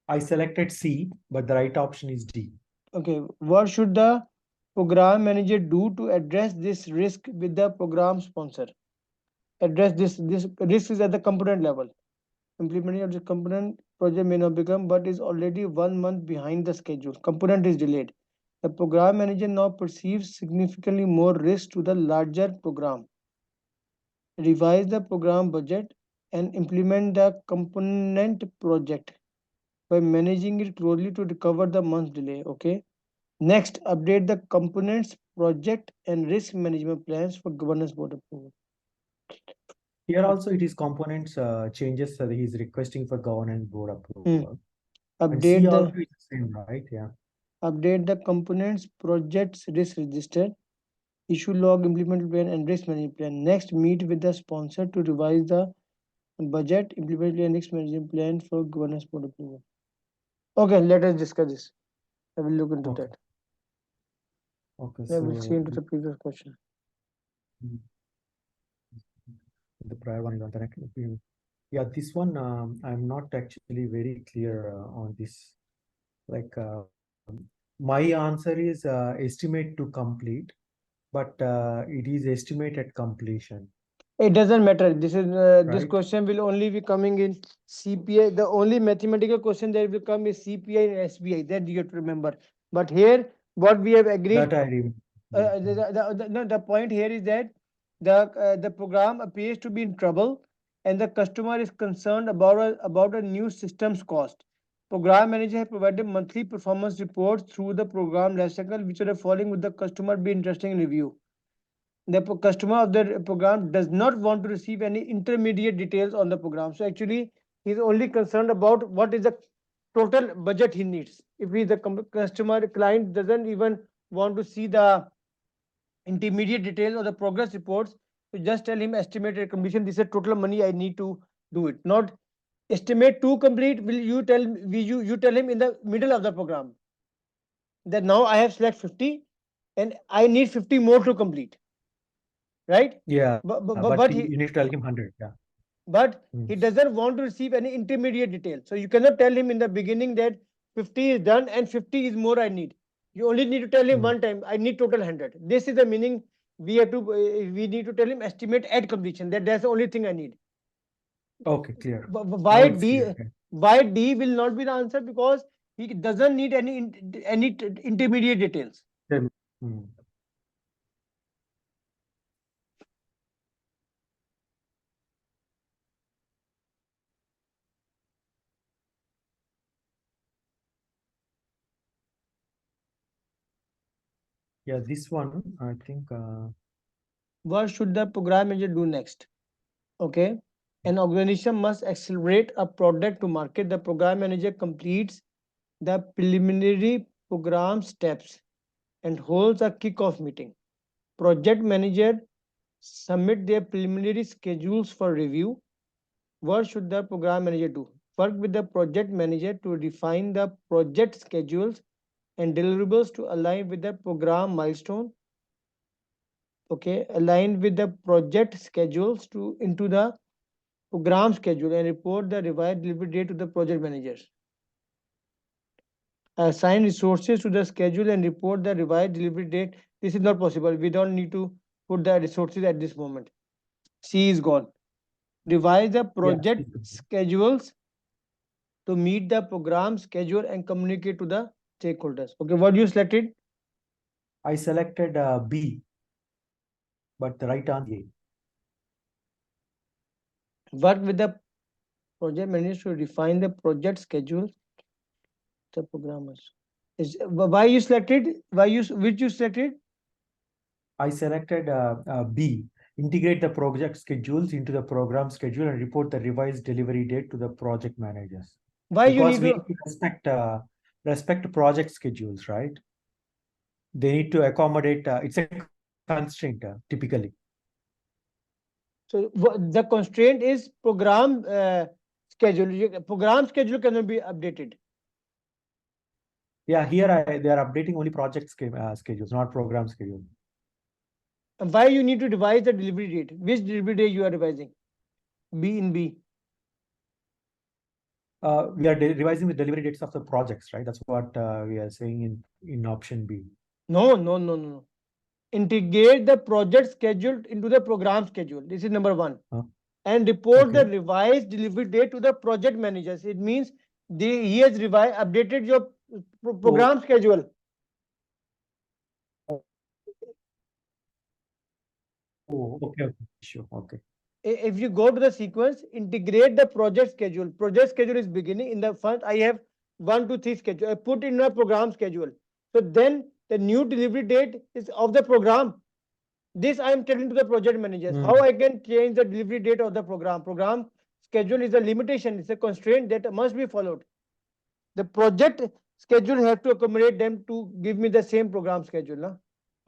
I selected C, but the right option is D. Okay. What should the program manager do to address this risk with the program sponsor? Address this risk is at the component level. Implementing of the component project may not become, but is already 1 month behind the schedule. Component is delayed. The program manager now perceives significantly more risk to the larger program. Revise the program budget and implement the component project by managing it closely to recover the month delay. Okay. Next, update the components project and risk management plans for governance board approval. Here also it is components changes that he is requesting for governance board approval. And C Update also the is the same, right? Yeah. update the components projects risk register, issue log implement plan and risk management plan. Next, meet with the sponsor to revise the budget, implement and risk management plan for governance board approval. Okay, let us discuss this. I will look into Okay. that. Okay. I will see So into the previous question. the prior one is on the next. Yeah, this one I'm not actually very clear on this. Like my answer is estimate to complete, but it is estimated completion, It doesn't matter. This right? question will only be coming in CPI. The only mathematical question that will come is CPI and SBI. That you have to remember. But here, what we have agreed, That I remember. no, the point here is that the program appears to be in trouble, and the customer is concerned about a new system's cost. Program manager has provided monthly performance reports through the program lifecycle, which are following with the customer be interesting in review. The customer of the program does not want to receive any intermediate details on the program. So actually, he is only concerned about what is the total budget he needs. If he the customer client doesn't even want to see the intermediate details or the progress reports, so just tell him estimated completion. This is total money I need to do it. Not estimate to complete. Will you tell you tell him in the middle of the program? that now I have select 50 and I need 50 more to complete, right? Yeah, but But you he need to tell him 100. Yeah. but Mm. he doesn't want to receive any intermediate detail. So you cannot tell him in the beginning that 50 is done and 50 is more I need. You only need to tell him Mm. one time, I need total 100. This is the meaning. We need to tell him estimate at completion, that's the only thing I need. Okay, clear. Now Why it's D? clear. Okay. Why D will not be the answer? Because he doesn't need any intermediate details. Then, mm. Yeah, this one, I think, What should the program manager do next? Okay. An organization must accelerate a product to market. The program manager completes the preliminary program steps and holds a kickoff meeting. Project manager submit their preliminary schedules for review. What should the program manager do? Work with the project manager to define the project schedules and deliverables to align with the program milestone. Okay, align with the project schedules to into the program schedule and report the revised delivery date to the project managers. Assign resources to the schedule and report the revised delivery date. This is not possible. We don't need to put the resources at this moment. C is gone. Revise the yeah. project schedules to meet the program schedule and communicate to the stakeholders. Okay, what you selected? I selected B, but the right answer is A. Work with the project managers to define the project schedule. The programmers. Is why you selected? Why you which you selected? I selected B, integrate the project schedules into the program schedule and report the revised delivery date to the project managers. Why you Because need we to? need to respect project schedules, right? They need to accommodate. It's a constraint typically. So the constraint is program schedule. Program schedule cannot be updated. Yeah, here they are updating only project schedules, not program schedule. And why you need to revise the delivery date? Which delivery date you are revising? B in B. We are revising the delivery dates of the projects, right? That's what we are saying in option B. No. Integrate the project schedule into the program schedule. This is number one. And report the Okay. revised delivery date to the project managers. It means he has updated your program schedule. Oh, okay. Sure. Okay. If you go to the sequence, integrate the project schedule. Project schedule is beginning. In the front, I have 1, 2, 3 schedule. I put in a program schedule. So then the new delivery date is of the program. This I am telling to the project managers. How I can change the delivery date of the program. Program schedule is a limitation. It's a constraint that must be followed. The project schedule has to accommodate them to give me the same program schedule. No?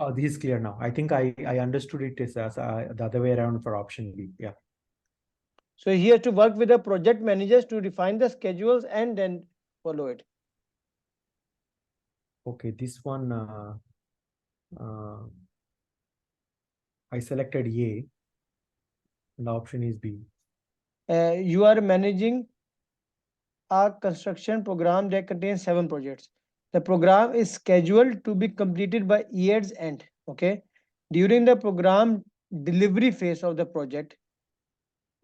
Oh, this is clear now. I think I understood it as the other way around for option B. Yeah. So he has to work with the project managers to define the schedules and then follow it. Okay, this one uh, I selected A, and the option is B. You are managing a construction program that contains 7 projects. The program is scheduled to be completed by year's end. Okay. During the program delivery phase of the project,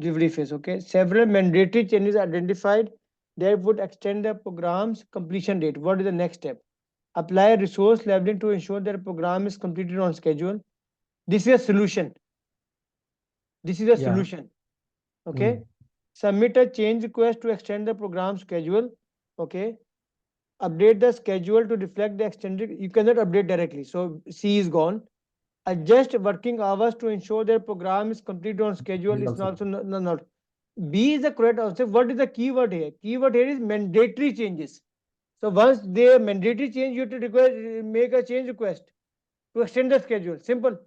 okay, several mandatory changes identified that would extend the program's completion date. What is the next step? Apply resource leveling to ensure that the program is completed on schedule. This is a solution. This is a Yeah. solution. Okay. Submit a change request to extend the program schedule. Okay. Update the schedule to reflect the extended. You cannot update directly. So C is gone. Adjust working hours to ensure their program is completed on schedule. It's also not. B is the correct answer. What is the keyword here? Keyword here is mandatory changes. So once they mandatory change, you have to make a change request to extend the schedule. Simple.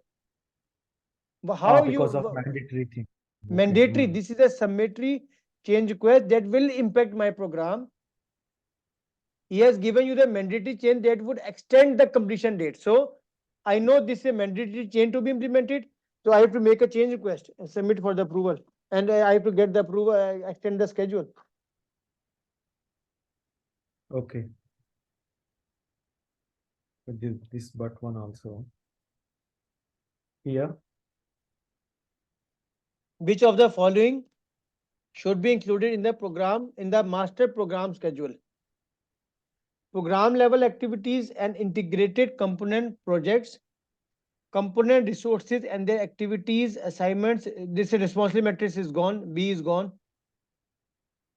How Because of you mandatory thing. Okay. mandatory? This is a summatory change request that will impact my program. He has given you the mandatory change that would extend the completion date. So I know this is a mandatory change to be implemented. So I have to make a change request and submit for the approval. And I have to get the approval, extend the schedule. Okay. This but one also. Here. Which of the following should be included in the program, in the master program schedule? Program level activities and integrated component projects, component resources and their activities, assignments. This responsibility matrix is gone, B is gone.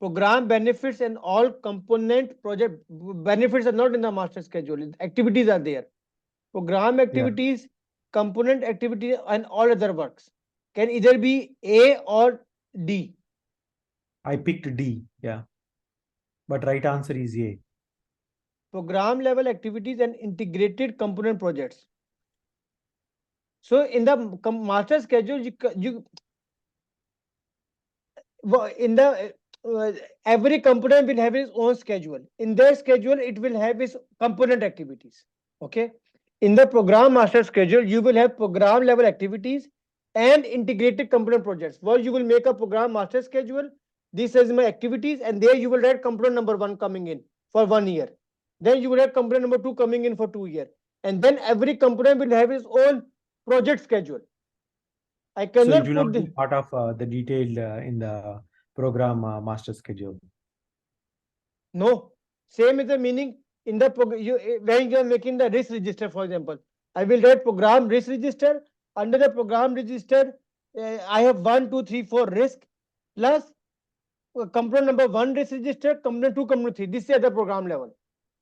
Program benefits and all component project benefits are not in the master schedule. Activities are there. Program Yeah. activities, component activities, and all other works can either be A or D. I picked D. Yeah. But right answer is A. Program level activities and integrated component projects. So in the master schedule, you in the every component will have its own schedule. In their schedule, it will have its component activities. Okay. In the program master schedule, you will have program level activities and integrated component projects. Where you will make a program master schedule. This is my activities, and there you will write component number 1 coming in for 1 year. Then you will have component number 2 coming in for 2 years. And then every component will have its own project schedule. I So it cannot will put not be the part of the detailed in the program master schedule. no. Same is the meaning in the when you are making the risk register, for example. I will write program risk register. Under the program register, I have 1, 2, 3, 4 risk plus component number 1 risk register, component 2, component 3. This is at the program level.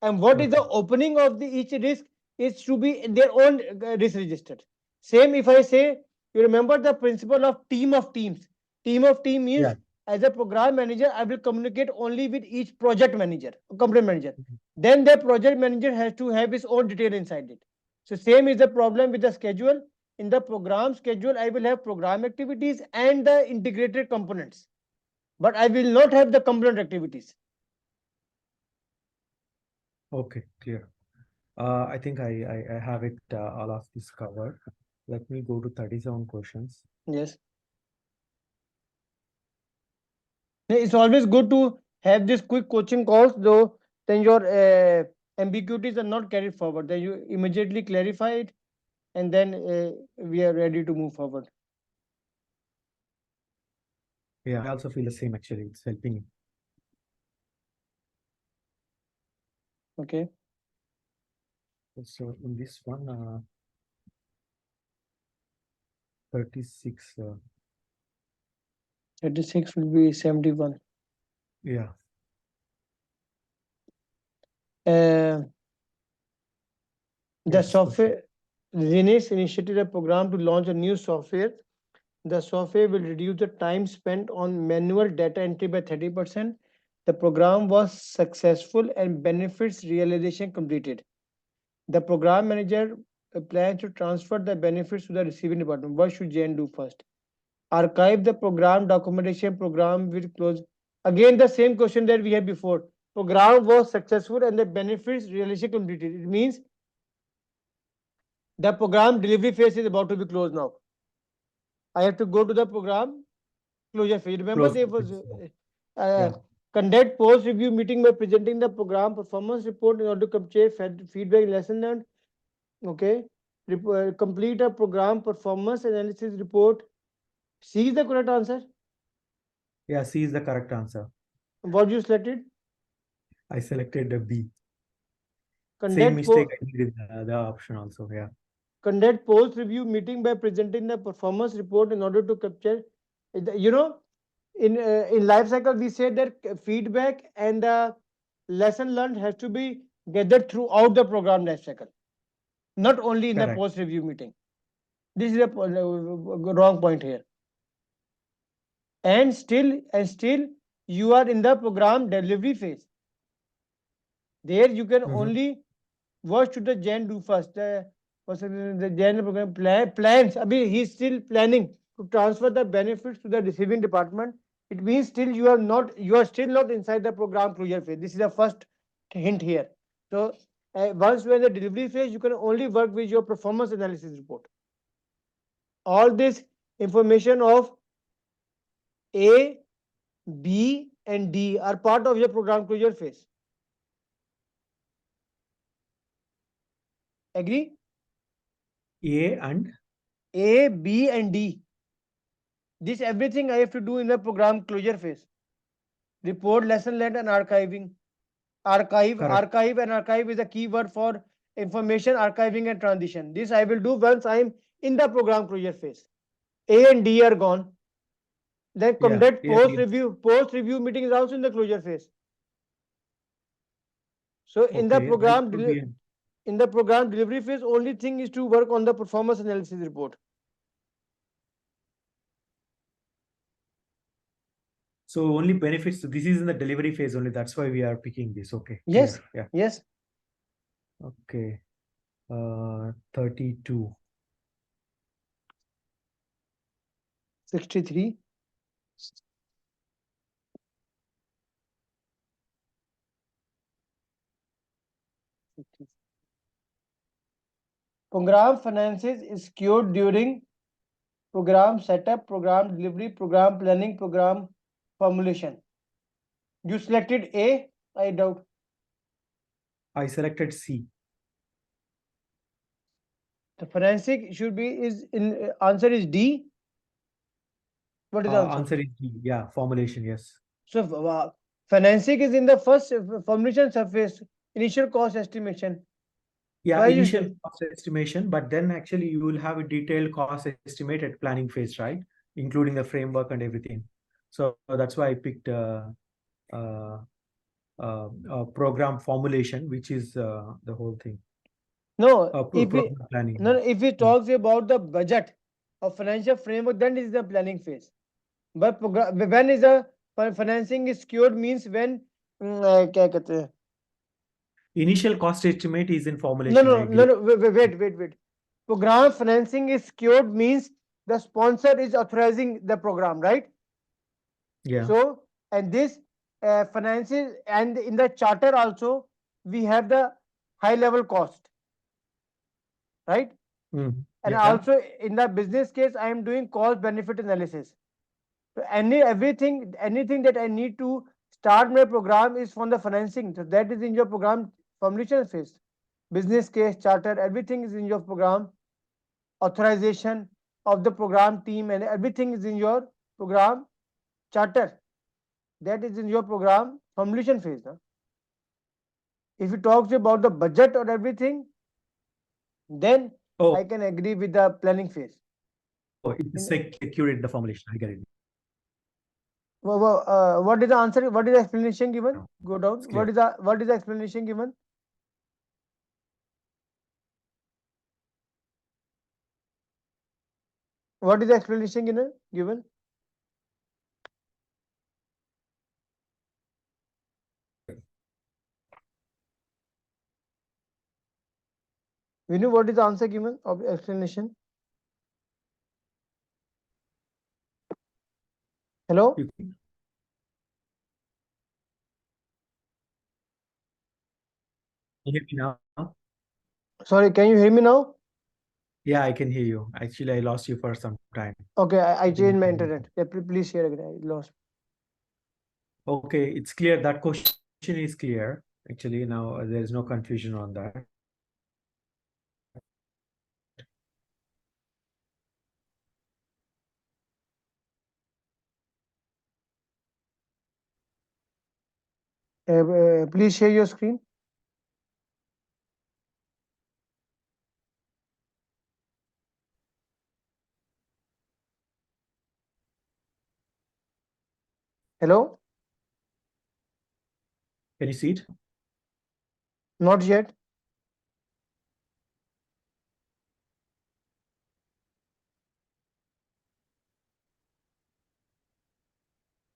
And what is Okay. the opening of the each risk is to be in their own risk register. Same if I say, you remember the principle of team of teams. Team of team Yeah. means as a program manager, I will communicate only with each project manager, component manager. Then the project manager has to have his own detail inside it. So same is the problem with the schedule. In the program schedule, I will have program activities and the integrated components, but I will not have the component activities. Okay. Clear. I think I have it all of this covered. Let me go to 37 questions. Yes. It's always good to have this quick coaching calls, though, then your ambiguities are not carried forward. Then you immediately clarify it, and then we are ready to move forward. Yeah, I also feel the same actually. It's helping. Okay. So in this one, 36. 36 will be 71. Yeah. Uh, the This question. software, Dinesh initiated a program to launch a new software. The software will reduce the time spent on manual data entry by 30%. The program was successful and benefits realization completed. The program manager plans to transfer the benefits to the receiving department. What should Jane do first? Archive the program documentation. Program will close. Again, the same question that we had before. Program was successful and the benefits realization completed. It means the program delivery phase is about to be closed now. I have to go to the program closure phase. Remember, Close there the was things. uh, Yeah. conduct post review meeting by presenting the program performance report in order to capture feedback, lesson learned. Okay. Complete a program performance analysis report. C is the correct answer. Yeah. C is the correct answer. What you selected? I selected the B. Same Conduct mistake po I did in the option also. Yeah. conduct post review meeting by presenting the performance report in order to capture. You know, in life cycle we said that feedback and the lesson learned has to be gathered throughout the program life cycle, not only in the Correct. post review meeting. This is a wrong point here. And still you are in the program delivery phase. There you can Mhm. only, what should the Jan do first? The Jan program plans. I mean, he's still planning to transfer the benefits to the receiving department. It means still you are still not inside the program closure phase. This is the first hint here. So once you are in the delivery phase, you can only work with your performance analysis report. All this information of A, B, and D are part of your program closure phase. Agree? A and A, B, and D. This everything I have to do in the program closure phase. Report, lesson learned, and archiving. correct. Archive is a keyword for information archiving and transition. This I will do once I am in the program closure phase. A and D are gone. Then Yeah, conduct yeah, clear. post review meeting is also in the closure phase. So Okay, that could be. in the program delivery phase, only thing is to work on the performance analysis report. So only benefits. This is in the delivery phase only. That's why we are picking this. Okay, Yes, clear. Yeah. yes. Okay. 32. 63. Program finances is skewed during program setup, program delivery, program planning, program formulation. You selected A, I doubt. I selected C. The forensic should be is in answer is D. What is the answer? Answer is D. Yeah, formulation. Yes. So forensic is in the first formulation surface, initial cost estimation. Yeah, Why you initial say? cost estimation, but then actually you will have a detailed cost estimate at planning phase, right? Including the framework and everything. So that's why I picked uh, program formulation, which is the whole thing. No, if we Program planning. no, if we Mm. talks about the budget of financial framework, then it is the planning phase. But when is the financing is secured means when क्या कहते हैं? Initial cost estimate is in No, formulation. I no, no, agree. no, wait. Program financing is secured means the sponsor is authorizing the program, right? Yeah. So, and this finances and in the charter also we have the high level cost, right? Mm. And Yeah. also in the business case, I am doing cost benefit analysis. So anything that I need to start my program is from the financing. So that is in your program formulation phase. Business case, charter, everything is in your program. Authorization of the program team and everything is in your program charter. That is in your program formulation phase. No? If you talk about the budget or everything, then Oh, I can agree with the planning phase. oh, it's In, secured in the formulation. I get it. what is the answer? What is the explanation given? Now. Go down. It's clear. What is the explanation given? What is the explanation given? We know what is the answer given of explanation. Hello? You can hear me now? Sorry, can you hear me now? Yeah, I can hear you. Actually, I lost you for some time. Okay, I I think changed my internet. Yeah, please share again. I lost. okay, it's clear. That question is clear. Actually, now there is no confusion on that. Please share your screen. Hello? Can you see it? Not yet.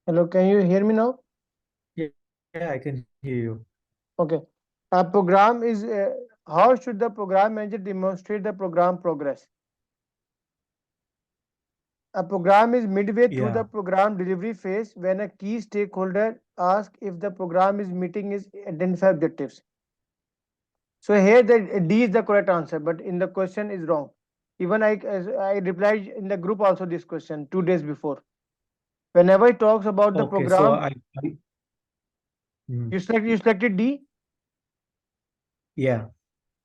Hello, can you hear me now? Yeah, yeah, I can hear you. Okay. A program is how should the program manager demonstrate the program progress? A program is midway through Yeah. the program delivery phase when a key stakeholder asks if the program is meeting its identified objectives. So here the D is the correct answer, but in the question is wrong. Even I replied in the group also this question 2 days before. Whenever it talks about the Okay. So program, I mm, you selected D. yeah.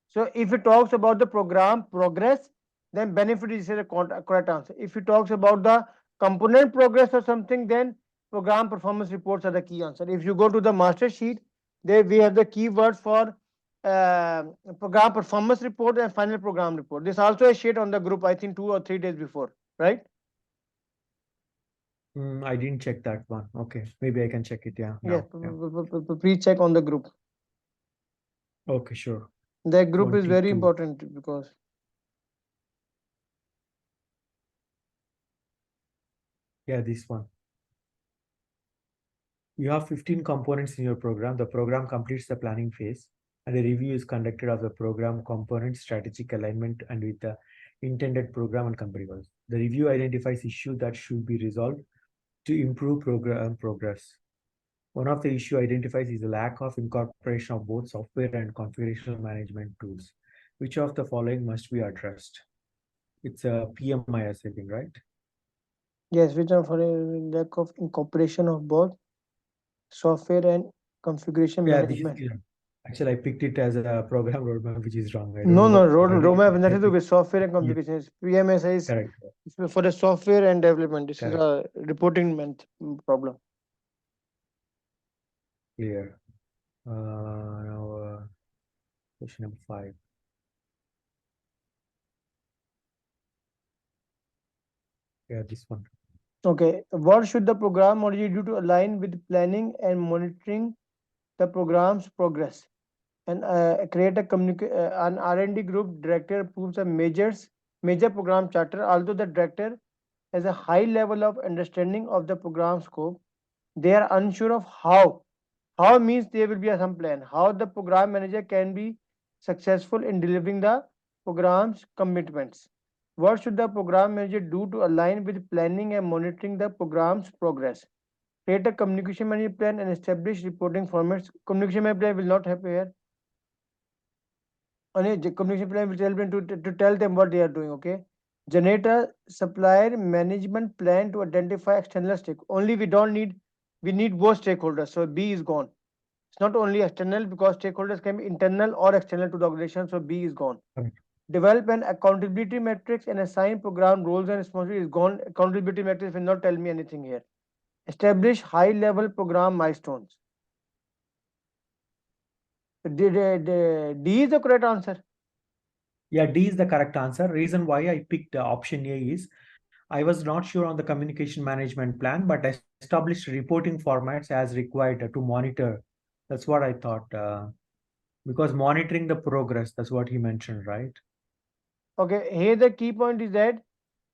So if it talks about the program progress, then benefit is the correct answer. If it talks about the component progress or something, then program performance reports are the key answer. If you go to the master sheet, there we have the keywords for uh, program performance report and final program report. This also is shared on the group, I think 2 or 3 days before, right? I didn't check that one. Okay. Maybe I can check it. Yeah. Yes, Now. Yeah. please check on the group. Okay. Sure. The group is very 22. important because Yeah. This one. You have 15 components in your program. The program completes the planning phase, and a review is conducted of the program component strategic alignment and with the intended program and company goals. The review identifies issues that should be resolved to improve program progress. One of the issue identifies is the lack of incorporation of both software and configurational management tools. Which of the following must be addressed? It's a PMIS, I think, right? yes, which are for a lack of incorporation of both software and configuration Yeah, this is, management. yeah. Actually, I picked it as a program roadmap, which is wrong. I don't No, know no, why I did roadmap it. has I nothing to do picked, with software and yeah, configuration. PMS correct, is for the software and development. This is correct, a reporting problem. clear. Now, question number 5. Yeah, this one. Okay, what should the program manager do to align with planning and monitoring the program's progress? And create a an R&D group. Director approves a major program charter. Although the director has a high level of understanding of the program scope, they are unsure of how. How means there will be some plan. How the program manager can be successful in delivering the program's commitments. What should the program manager do to align with planning and monitoring the program's progress? Create a communication management plan and establish reporting formats. Communication management plan will not happen here. On a communication plan will tell them to tell them what they are doing. Okay. Generate a supplier management plan to identify external stake. Only we need both stakeholders. So B is gone. It's not only external because stakeholders can be internal or external to the organization. So B is gone. Correct. Develop an accountability matrix and assign program roles and responsibilities is gone. Accountability matrix will not tell me anything here. Establish high level program milestones. D is the correct answer. Yeah, D is the correct answer. Reason why I picked option A is I was not sure on the communication management plan, but I established reporting formats as required to monitor. That's what I thought. Because monitoring the progress, that's what he mentioned, right? Okay, here the key point is that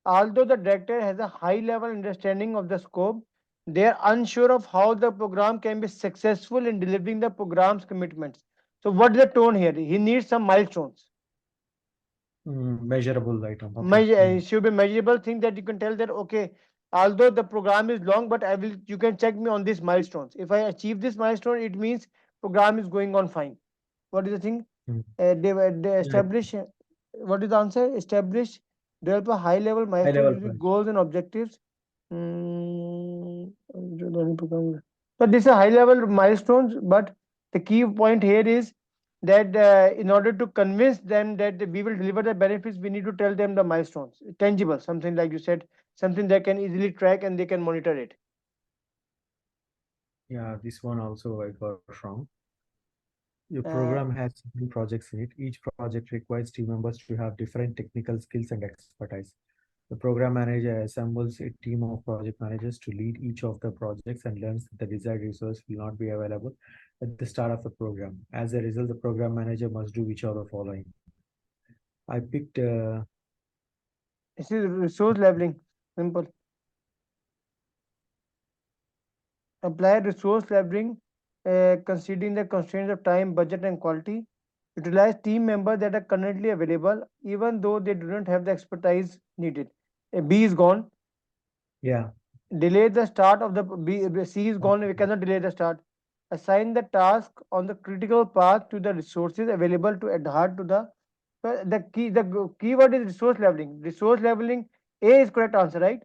although the director has a high level understanding of the scope, they are unsure of how the program can be successful in delivering the program's commitments. So, what is the tone here? He needs some milestones. Measurable item. Okay. It should be measurable thing that you can tell that okay, although the program is long, but I will you can check me on these milestones. If I achieve this milestone, it means program is going on fine. What is the thing? Mm. They Yeah, establish what is the answer? Establish, develop a high level high milestone level using plan. goals and objectives. Mm, so this is high level milestones, but the key point here is that in order to convince them that we will deliver the benefits, we need to tell them the milestones, tangible, something like you said, something they can easily track and they can monitor it. Yeah, this one also I got wrong. Your Uh, program has many projects in it. Each project requires team members to have different technical skills and expertise. The program manager assembles a team of project managers to lead each of the projects and learns that the desired resource will not be available at the start of the program. As a result, the program manager must do which of the following. I picked, this is resource leveling, simple. Apply resource leveling, considering the constraints of time, budget, and quality. Utilize team members that are currently available, even though they do not have the expertise needed. A B is gone. Yeah. Delay the start of the C is gone. We cannot delay the start. Assign the task on the critical path to the resources available to adhere to the keyword is resource leveling. Resource leveling. A is correct answer, right?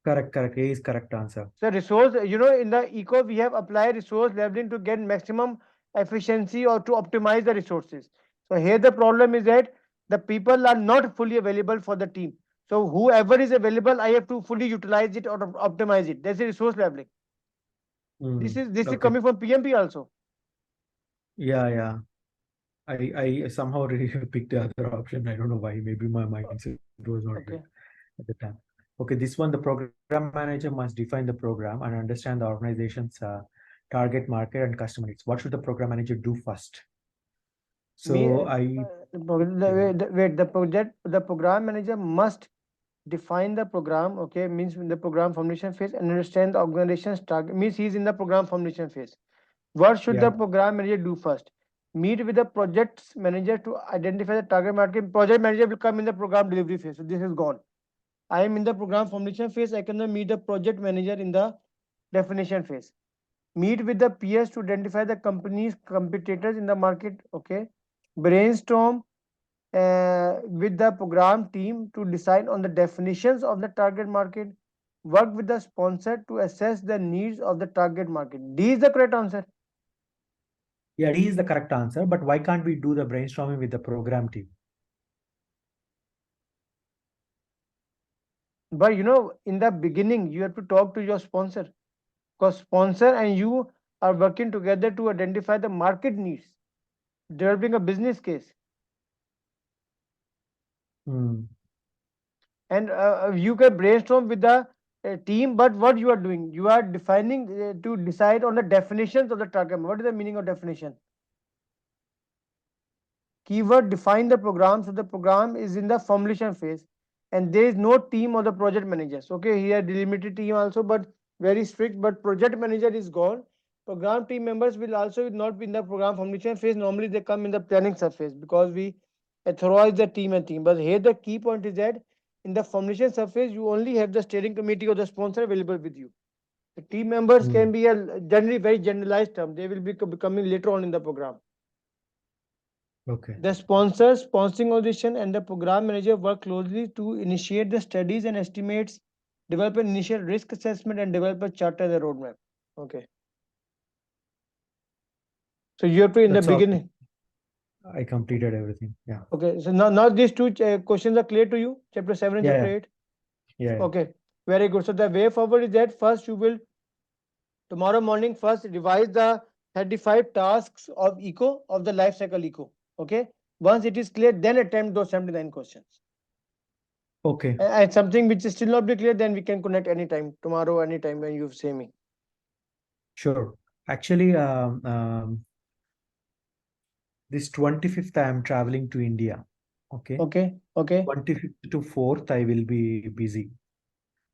Correct, correct. A is correct answer. So resource, in the eco we have applied resource leveling to get maximum efficiency or to optimize the resources. So here the problem is that the people are not fully available for the team. So whoever is available, I have to fully utilize it or optimize it. That's the resource leveling. This is Okay. coming from PMP also. Yeah, yeah. I somehow really picked the other option. I don't know why. Maybe my mindset was not there Okay. at the time. Okay, this one, the program manager must define the program and understand the organization's target market and customer needs. What should the program manager do first? Me, So I, yeah, wait, the program manager must define the program. Okay, means in the program formulation phase and understand the organization's target. Means he's in the program formulation phase. What should the yeah, program manager do first? Meet with the project manager to identify the target market. Project manager will come in the program delivery phase. So this is gone. I am in the program formulation phase. I cannot meet the project manager in the definition phase. Meet with the peers to identify the company's competitors in the market. Okay. Brainstorm with the program team to decide on the definitions of the target market. Work with the sponsor to assess the needs of the target market. D is the correct answer. yeah, D is the correct answer. But why can't we do the brainstorming with the program team? But in the beginning, you have to talk to your sponsor because sponsor and you are working together to identify the market needs, developing a business case. Hmm. And you can brainstorm with the team, but what you are doing, you are defining to decide on the definitions of the target. What is the meaning of definition? Keyword define the program, so the program is in the formulation phase and there is no team or the project managers. Okay, here delimited team also, but very strict, but project manager is gone. Program team members will also not be in the program formulation phase. Normally they come in the planning surface because we authorize the team. But here the key point is that in the formulation surface you only have the steering committee or the sponsor available with you. The team members Hmm. can be a generally very generalized term. They will be becoming later on in the program. Okay. The sponsor, sponsoring organization, and the program manager work closely to initiate the studies and estimates, develop an initial risk assessment, and develop a charter and a roadmap. Okay. So you have to in the That's all. beginning. I completed everything. Yeah. Okay. So now these two questions are clear to you. Chapter 7 and Yeah, chapter yeah, 8. yeah, yeah. Okay. Very good. So the way forward is that first you will tomorrow morning first revise the 35 tasks of eco of the life cycle eco. Okay. Once it is clear, then attempt those 79 questions. Okay, And something which is still not be clear, then we can connect anytime, tomorrow, anytime when you say me. sure. Actually, this 25th, I am traveling to India. Okay. Okay, okay, 25th to 4th, I will be busy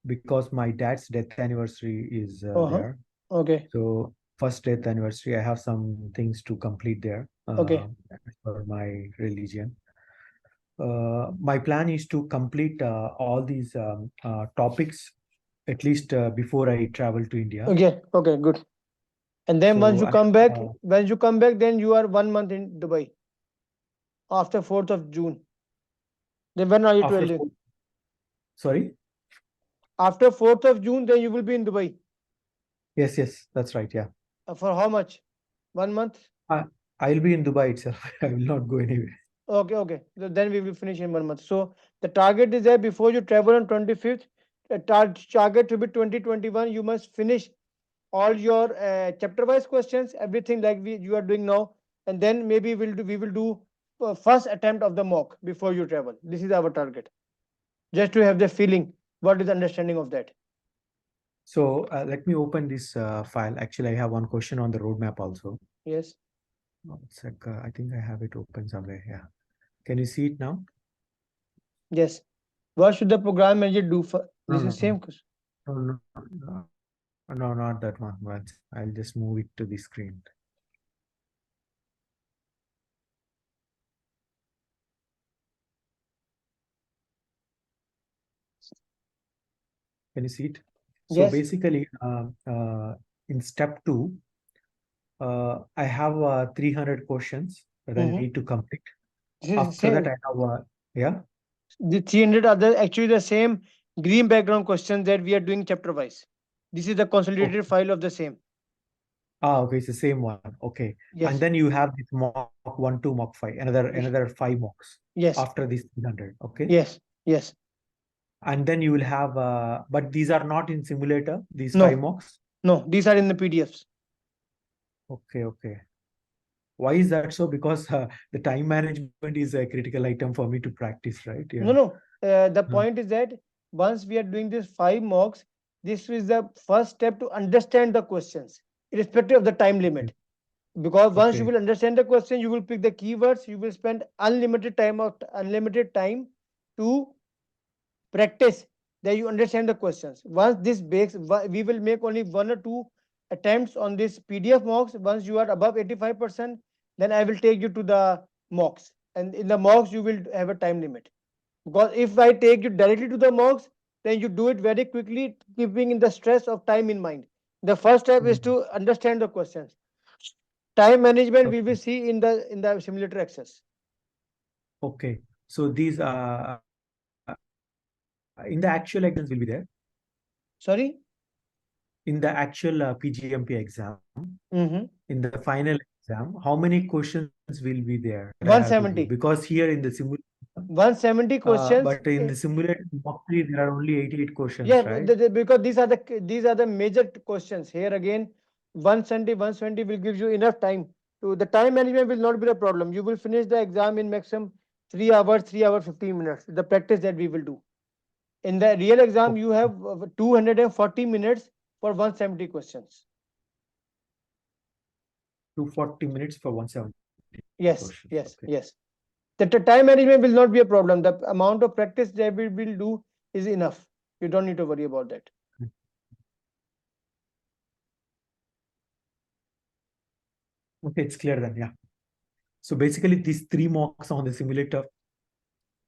because my dad's death anniversary is uh-huh, there. okay, So, first death anniversary, I have some things to complete there okay, as per my religion. My plan is to complete all these topics at least before I travel to India. okay, good. And then once So, you come back, then you are 1 month in Dubai after 4th of June. Then when are you after, traveling? sorry? After 4th of June, then you will be in Dubai. Yes, yes, that's right. Yeah. For how much? 1 month? I, I'll be in Dubai itself. I will not go anywhere. Okay, okay. Then we will finish in 1 month. So the target is there before you travel on 25th. The target to be 2021. You must finish all your chapter wise questions, everything like you are doing now, and then maybe we will do first attempt of the mock before you travel. This is our target, just to have the feeling what is the understanding of that. So let me open this file. Actually, I have one question on the roadmap also. Yes, It's like, I think I have it open somewhere. Yeah. Can you see it now? yes. What should the program manager do for No, this is no, same question. no, no, no, no, not that one. But I'll just move it to the screen. Can you see it? So Yes. basically, in step 2, I have 300 questions that I Mm-hmm. need to complete. This is the After that, same. I have yeah. The 300 are actually the same green background questions that we are doing chapter wise. This is the consolidated Okay. file of the same. Okay, it's the same one. Okay. And Yes. then you have this mock 1 to mock 5, another 5 mocks Yes. after this 300. Okay. Yes. Yes. And then you will have, but these are not in simulator, these 5 No. mocks. No. These are in the PDFs. Okay, okay. Why is that so? Because the time management is a critical item for me to practice, right? Yeah. No. No. The Uh, point is that once we are doing this 5 mocks, this is the first step to understand the questions, irrespective of the time okay, limit. Because once you okay. will understand the question, you will pick the keywords. You will spend unlimited time to practice that you understand the questions. Once this bakes, we will make only 1 or 2 attempts on this PDF mocks. Once you are above 85%, then I will take you to the mocks. And in the mocks, you will have a time limit. Because if I take you directly to the mocks, then you do it very quickly, keeping in the stress of time in mind. The first step is Mm, to understand the questions. Time management we will okay. see in the simulator access. Okay. So these in the actual exams will be there. Sorry. In the actual PGMP exam, Mm-hmm. in the final exam, how many questions will be there that I have to do? 170. Because here in the simulator, 170 questions. but in the simulated mock 3, there are only 88 questions, Yeah, right? because these are the major questions. Here again, 170 will give you enough time to the time management will not be a problem. You will finish the exam in maximum 3 hours, 3 hours 15 minutes. The practice that we will do. In the real exam, you Okay. have 240 minutes for 170 questions. 240 minutes for 170 questions. Yes, Okay. yes, yes. The time management will not be a problem. The amount of practice that we will do is enough. You don't need to worry about that. Okay, it's clear then. Yeah. So basically, these 3 mocks on the simulator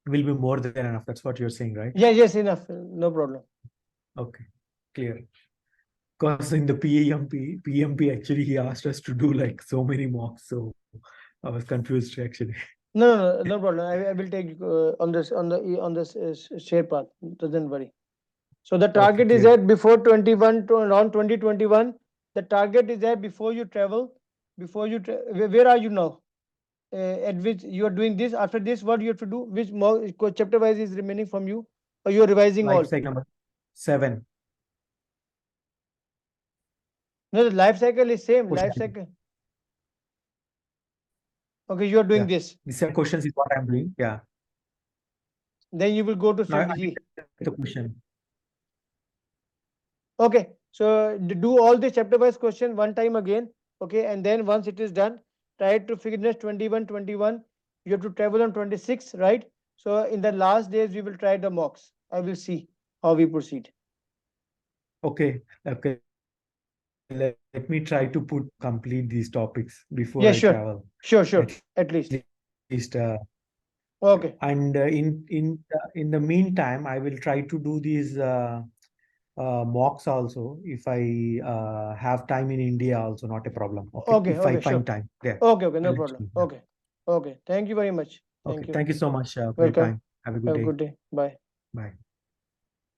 will be more than enough. That's what you're saying, right? Yeah, yes, enough. No problem. Okay, clear. Because in the PMP actually he asked us to do like so many mocks, so I was confused actually. No problem. I will take on this share path. Doesn't worry. So the Okay, target is clear. that before 21 to around 2021. The target is that before you travel, where are you now? At which you are doing this. After this, what you have to do? Which more chapter wise is remaining from you, or you are revising Life all? cycle number 7. No, the life cycle is same. Question. Life cycle. Okay, you are doing Yeah. this. The 7 questions is what I'm doing. Yeah. Then you will go to I strategy. get the question. Okay, so do all the chapter wise question one time again. Okay, and then once it is done, try to finish 21. You have to travel on 26, right? So in the last days, we will try the mocks. I will see how we proceed. Okay. Okay. Let me try to complete these topics before I Yeah, travel. sure, sure, At sure. At least. least Okay, and in the meantime, I will try to do these mocks also if I have time in India also, not a problem. Okay. okay, If I okay, find sure. time there, Okay, I'll no let problem. you know. Okay, okay. Thank you very much. Okay. Thank you. Thank you so much for your Welcome. time. Have a good Have a day. good day. Bye. Bye.